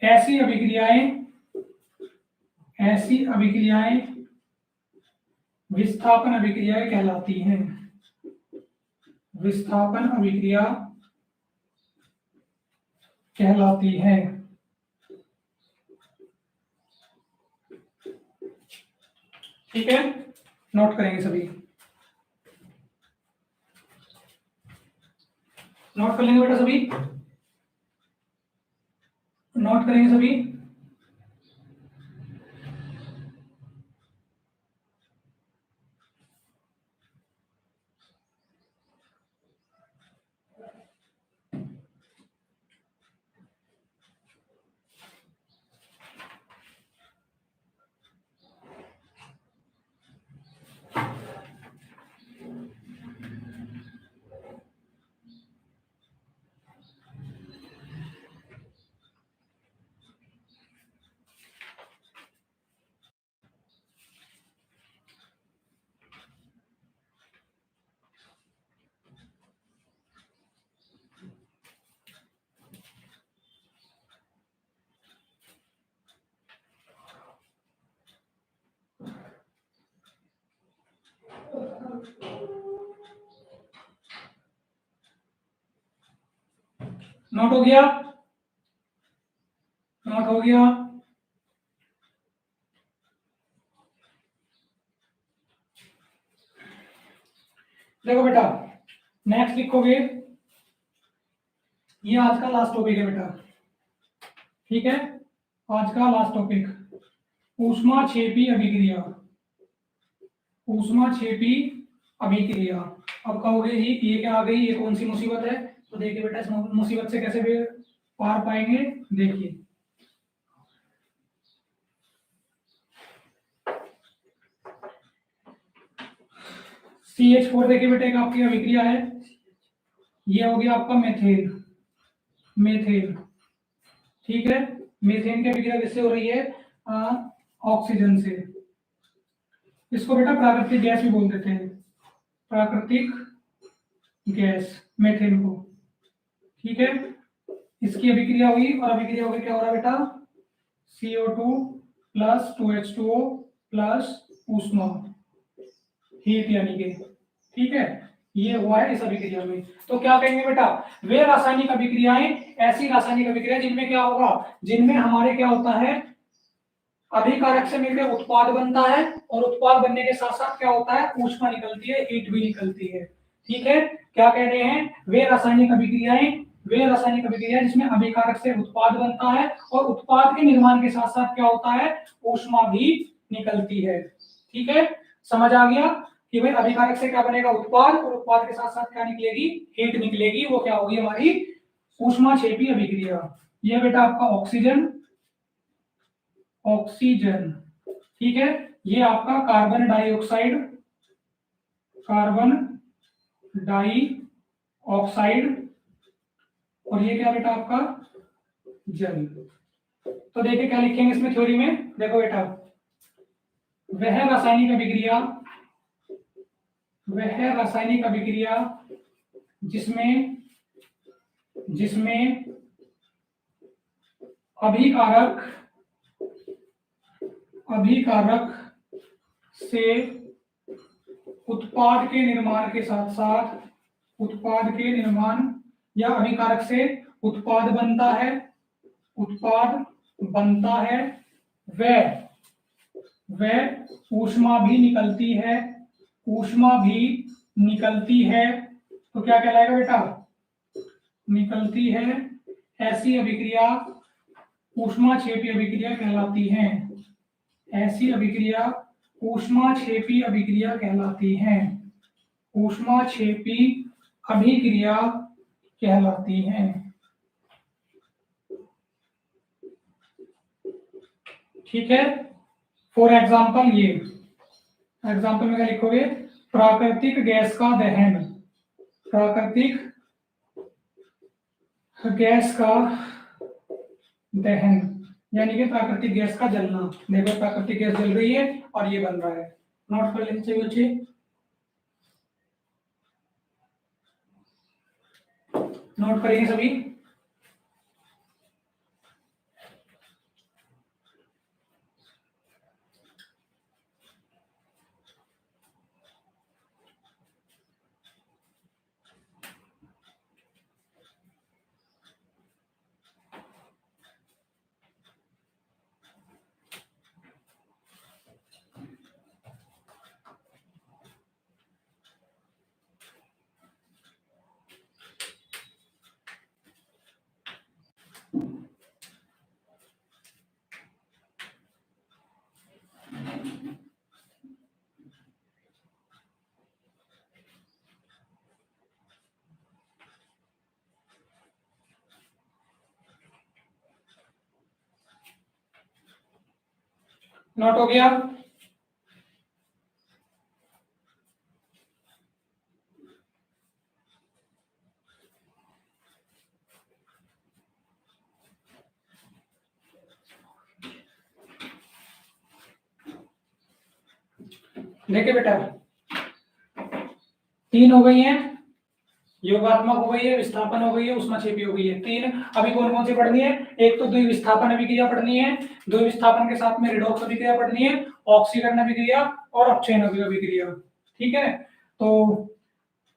[SPEAKER 1] ऐसी अभिक्रियाएं विस्थापन अभिक्रियाएं कहलाती हैं। विस्थापन अभिक्रिया कहलाती है। ठीक है, नोट करेंगे सभी, नोट कर लेंगे बेटा सभी, नोट करेंगे सभी। नोट हो गया, नोट हो गया। देखो बेटा, नेक्स्ट लिखोगे, ये आज का लास्ट टॉपिक है बेटा, ठीक है, आज का लास्ट टॉपिक ऊष्माक्षेपी अभिक्रिया। ऊष्माक्षेपी अभिक्रिया। अब कहोगे ये क्या आ गई, ये कौन सी मुसीबत है? तो देखिए बेटा, इस मुसीबत से कैसे भी पार पाएंगे, देखिए। CH4 देखिए बेटा, एक आपकी अभिक्रिया है, ये हो गया आपका मेथेन, मेथेन, ठीक है। मेथेन की अभिक्रिया किससे हो रही है? ऑक्सीजन से। इसको बेटा प्राकृतिक गैस भी बोल देते हैं, प्राकृतिक गैस, मेथेन को, ठीक है। इसकी अभिक्रिया हुई और अभिक्रिया होकर क्या हो रहा है बेटा? CO2 प्लस 2H2O प्लस ऊष्मा, हीट यानी कि, ठीक है, ये हुआ है इस अभिक्रिया में। तो क्या कहेंगे बेटा? वे रासायनिक अभिक्रियाएं, ऐसी रासायनिक अभिक्रिया जिनमें क्या होगा, जिनमें हमारे क्या होता है, अभिकारक से मिलकर उत्पाद बनता है और उत्पाद बनने के साथ साथ क्या होता है, ऊष्मा निकलती है, हीट भी निकलती है, ठीक है। क्या कह रहे हैं? वे रासायनिक अभिक्रिया जिसमें अभिकारक से उत्पाद बनता है और उत्पाद के निर्माण के साथ साथ क्या होता है, ऊष्मा भी निकलती है, ठीक है। समझ आ गया कि भाई अभिकारक से क्या बनेगा, उत्पाद, और उत्पाद के साथ साथ क्या निकलेगी, हीट निकलेगी, वो क्या होगी, हमारी ऊष्माक्षेपी अभिक्रिया। ये बेटा आपका ऑक्सीजन, ऑक्सीजन, ठीक है। ये आपका कार्बन डाइऑक्साइड, कार्बन डाइऑक्साइड, और ये क्या बेटा आपका जल। तो देखिए क्या लिखेंगे इसमें थ्योरी में, देखो बेटा, वह रासायनिक अभिक्रिया जिसमें अभिकारक से उत्पाद के निर्माण के साथ साथ, उत्पाद के निर्माण या अभिकारक से उत्पाद बनता है, वह ऊष्मा भी निकलती है, ऊष्मा भी निकलती है तो क्या कहलाएगा बेटा, निकलती है, ऐसी अभिक्रिया ऊष्माक्षेपी अभिक्रिया कहलाती है। ऐसी अभिक्रिया ऊष्माक्षेपी अभिक्रिया कहलाती है। ऊष्माक्षेपी अभिक्रिया कहलाती है। ठीक है। फॉर एग्जाम्पल ये एग्जाम्पल में क्या लिखोगे, प्राकृतिक गैस का दहन, प्राकृतिक गैस का दहन यानी कि प्राकृतिक गैस का जलना। देखो प्राकृतिक गैस जल रही है और ये बन रहा है। नोट कर लेना चाहिए बच्चे, नोट करेंगे सभी। नोट हो गया। देखिए बेटा, तीन हो गई हैं, योगात्मक हो गई है, विस्थापन हो गई है, ऊष्माक्षेपी हो गई है। तीन अभी कौन कौन सी पढ़नी है, एक तो द्विविस्थापन अभिक्रिया पढ़नी है, द्विविस्थापन के साथ में रिडॉक्स अभिक्रिया पढ़नी है, ऑक्सीकरण अभिक्रिया और अपचयन अभिक्रिया। ठीक है, तो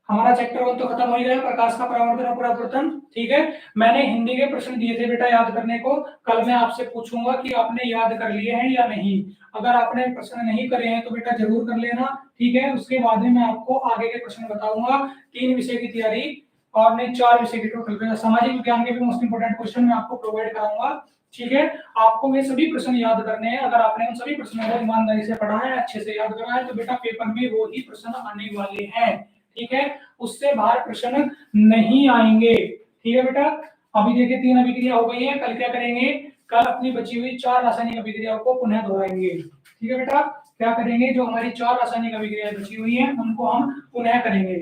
[SPEAKER 1] हमारा चैप्टर 1 तो खत्म हो ही गया, प्रकाश का परावर्तन और परावर्तन। ठीक है, मैंने हिंदी के प्रश्न दिए थे बेटा याद करने को। कल मैं आपसे पूछूंगा कि आपने याद कर लिए हैं या नहीं। अगर आपने प्रश्न नहीं करे हैं तो बेटा जरूर कर लेना। ठीक है, उसके बाद में मैं आपको आगे के प्रश्न बताऊंगा। 3 विषय की तैयारी और नहीं 4 विषय की टोटल सामाजिक विज्ञान के भी मोस्ट इंपोर्टेंट क्वेश्चन मैं आपको प्रोवाइड कराऊंगा। ठीक है, आपको ये सभी प्रश्न याद करने हैं। अगर आपने उन सभी प्रश्नों को ईमानदारी से पढ़ा है, अच्छे से याद करा है, तो बेटा पेपर में वो ही प्रश्न आने वाले हैं। ठीक है, उससे बाहर प्रश्न नहीं आएंगे। ठीक है बेटा, अभी देखिए 3 अभिक्रिया हो गई है। कल क्या करेंगे, कल अपनी बची हुई 4 रासायनिक अभिक्रियाओं को पुनः दोहराएंगे। ठीक है बेटा, क्या करेंगे, जो हमारी 4 रासायनिक अभिक्रियाएं बची हुई हैं उनको हम पुनः करेंगे।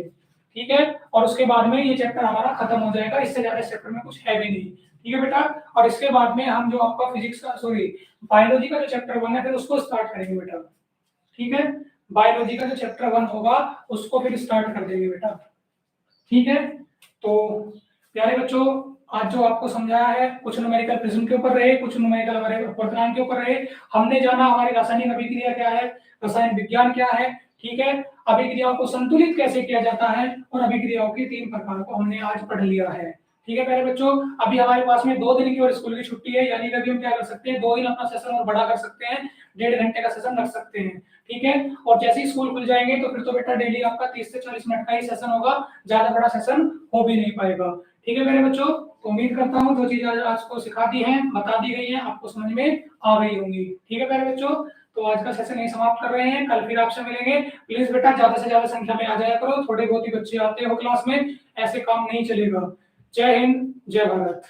[SPEAKER 1] ठीक है, और उसके बाद में ये चैप्टर हमारा खत्म हो जाएगा। इससे ज्यादा इस चैप्टर में कुछ है भी नहीं। ठीक है बेटा, और इसके बाद में हम जो आपका फिजिक्स का बायोलॉजी का जो चैप्टर 1 है फिर उसको स्टार्ट करेंगे बेटा। ठीक है, बायोलॉजी का जो चैप्टर 1 होगा उसको फिर स्टार्ट कर देंगे बेटा। ठीक है, तो प्यारे बच्चों, आज जो आपको समझाया है कुछ न्यूमेरिकल प्रिज्म के ऊपर रहे, कुछ न्यूमेरिकल हमारे अपवर्तनांक के ऊपर रहे। हमने जाना हमारी रासायनिक अभिक्रिया क्या है, रसायन विज्ञान क्या है। ठीक है, अभिक्रियाओं को संतुलित कैसे किया जाता है और अभिक्रियाओं के 3 प्रकार को हमने आज पढ़ लिया है। ठीक है प्यारे बच्चों, अभी हमारे पास में 2 दिन की और स्कूल की छुट्टी है, यानी कि अभी हम क्या कर सकते हैं, 2 दिन अपना सेशन और बड़ा कर सकते हैं, 1.5 घंटे का सेशन रख सकते हैं। ठीक है, और जैसे ही स्कूल खुल जाएंगे तो फिर तो बेटा डेली आपका 30 से 40 मिनट का ही सेशन होगा, ज्यादा बड़ा सेशन हो भी नहीं पाएगा। ठीक है मेरे बच्चों, तो उम्मीद करता हूँ जो चीज आज को सिखा दी है, बता दी गई है, आपको समझ में आ गई होंगी। ठीक है मेरे बच्चों, तो आज का सेशन यही समाप्त कर रहे हैं, कल फिर आपसे मिलेंगे। प्लीज बेटा ज्यादा से ज्यादा संख्या में आ जाया करो, थोड़े बहुत ही बच्चे आते हो क्लास में, ऐसे काम नहीं चलेगा। जय हिंद, जय भारत।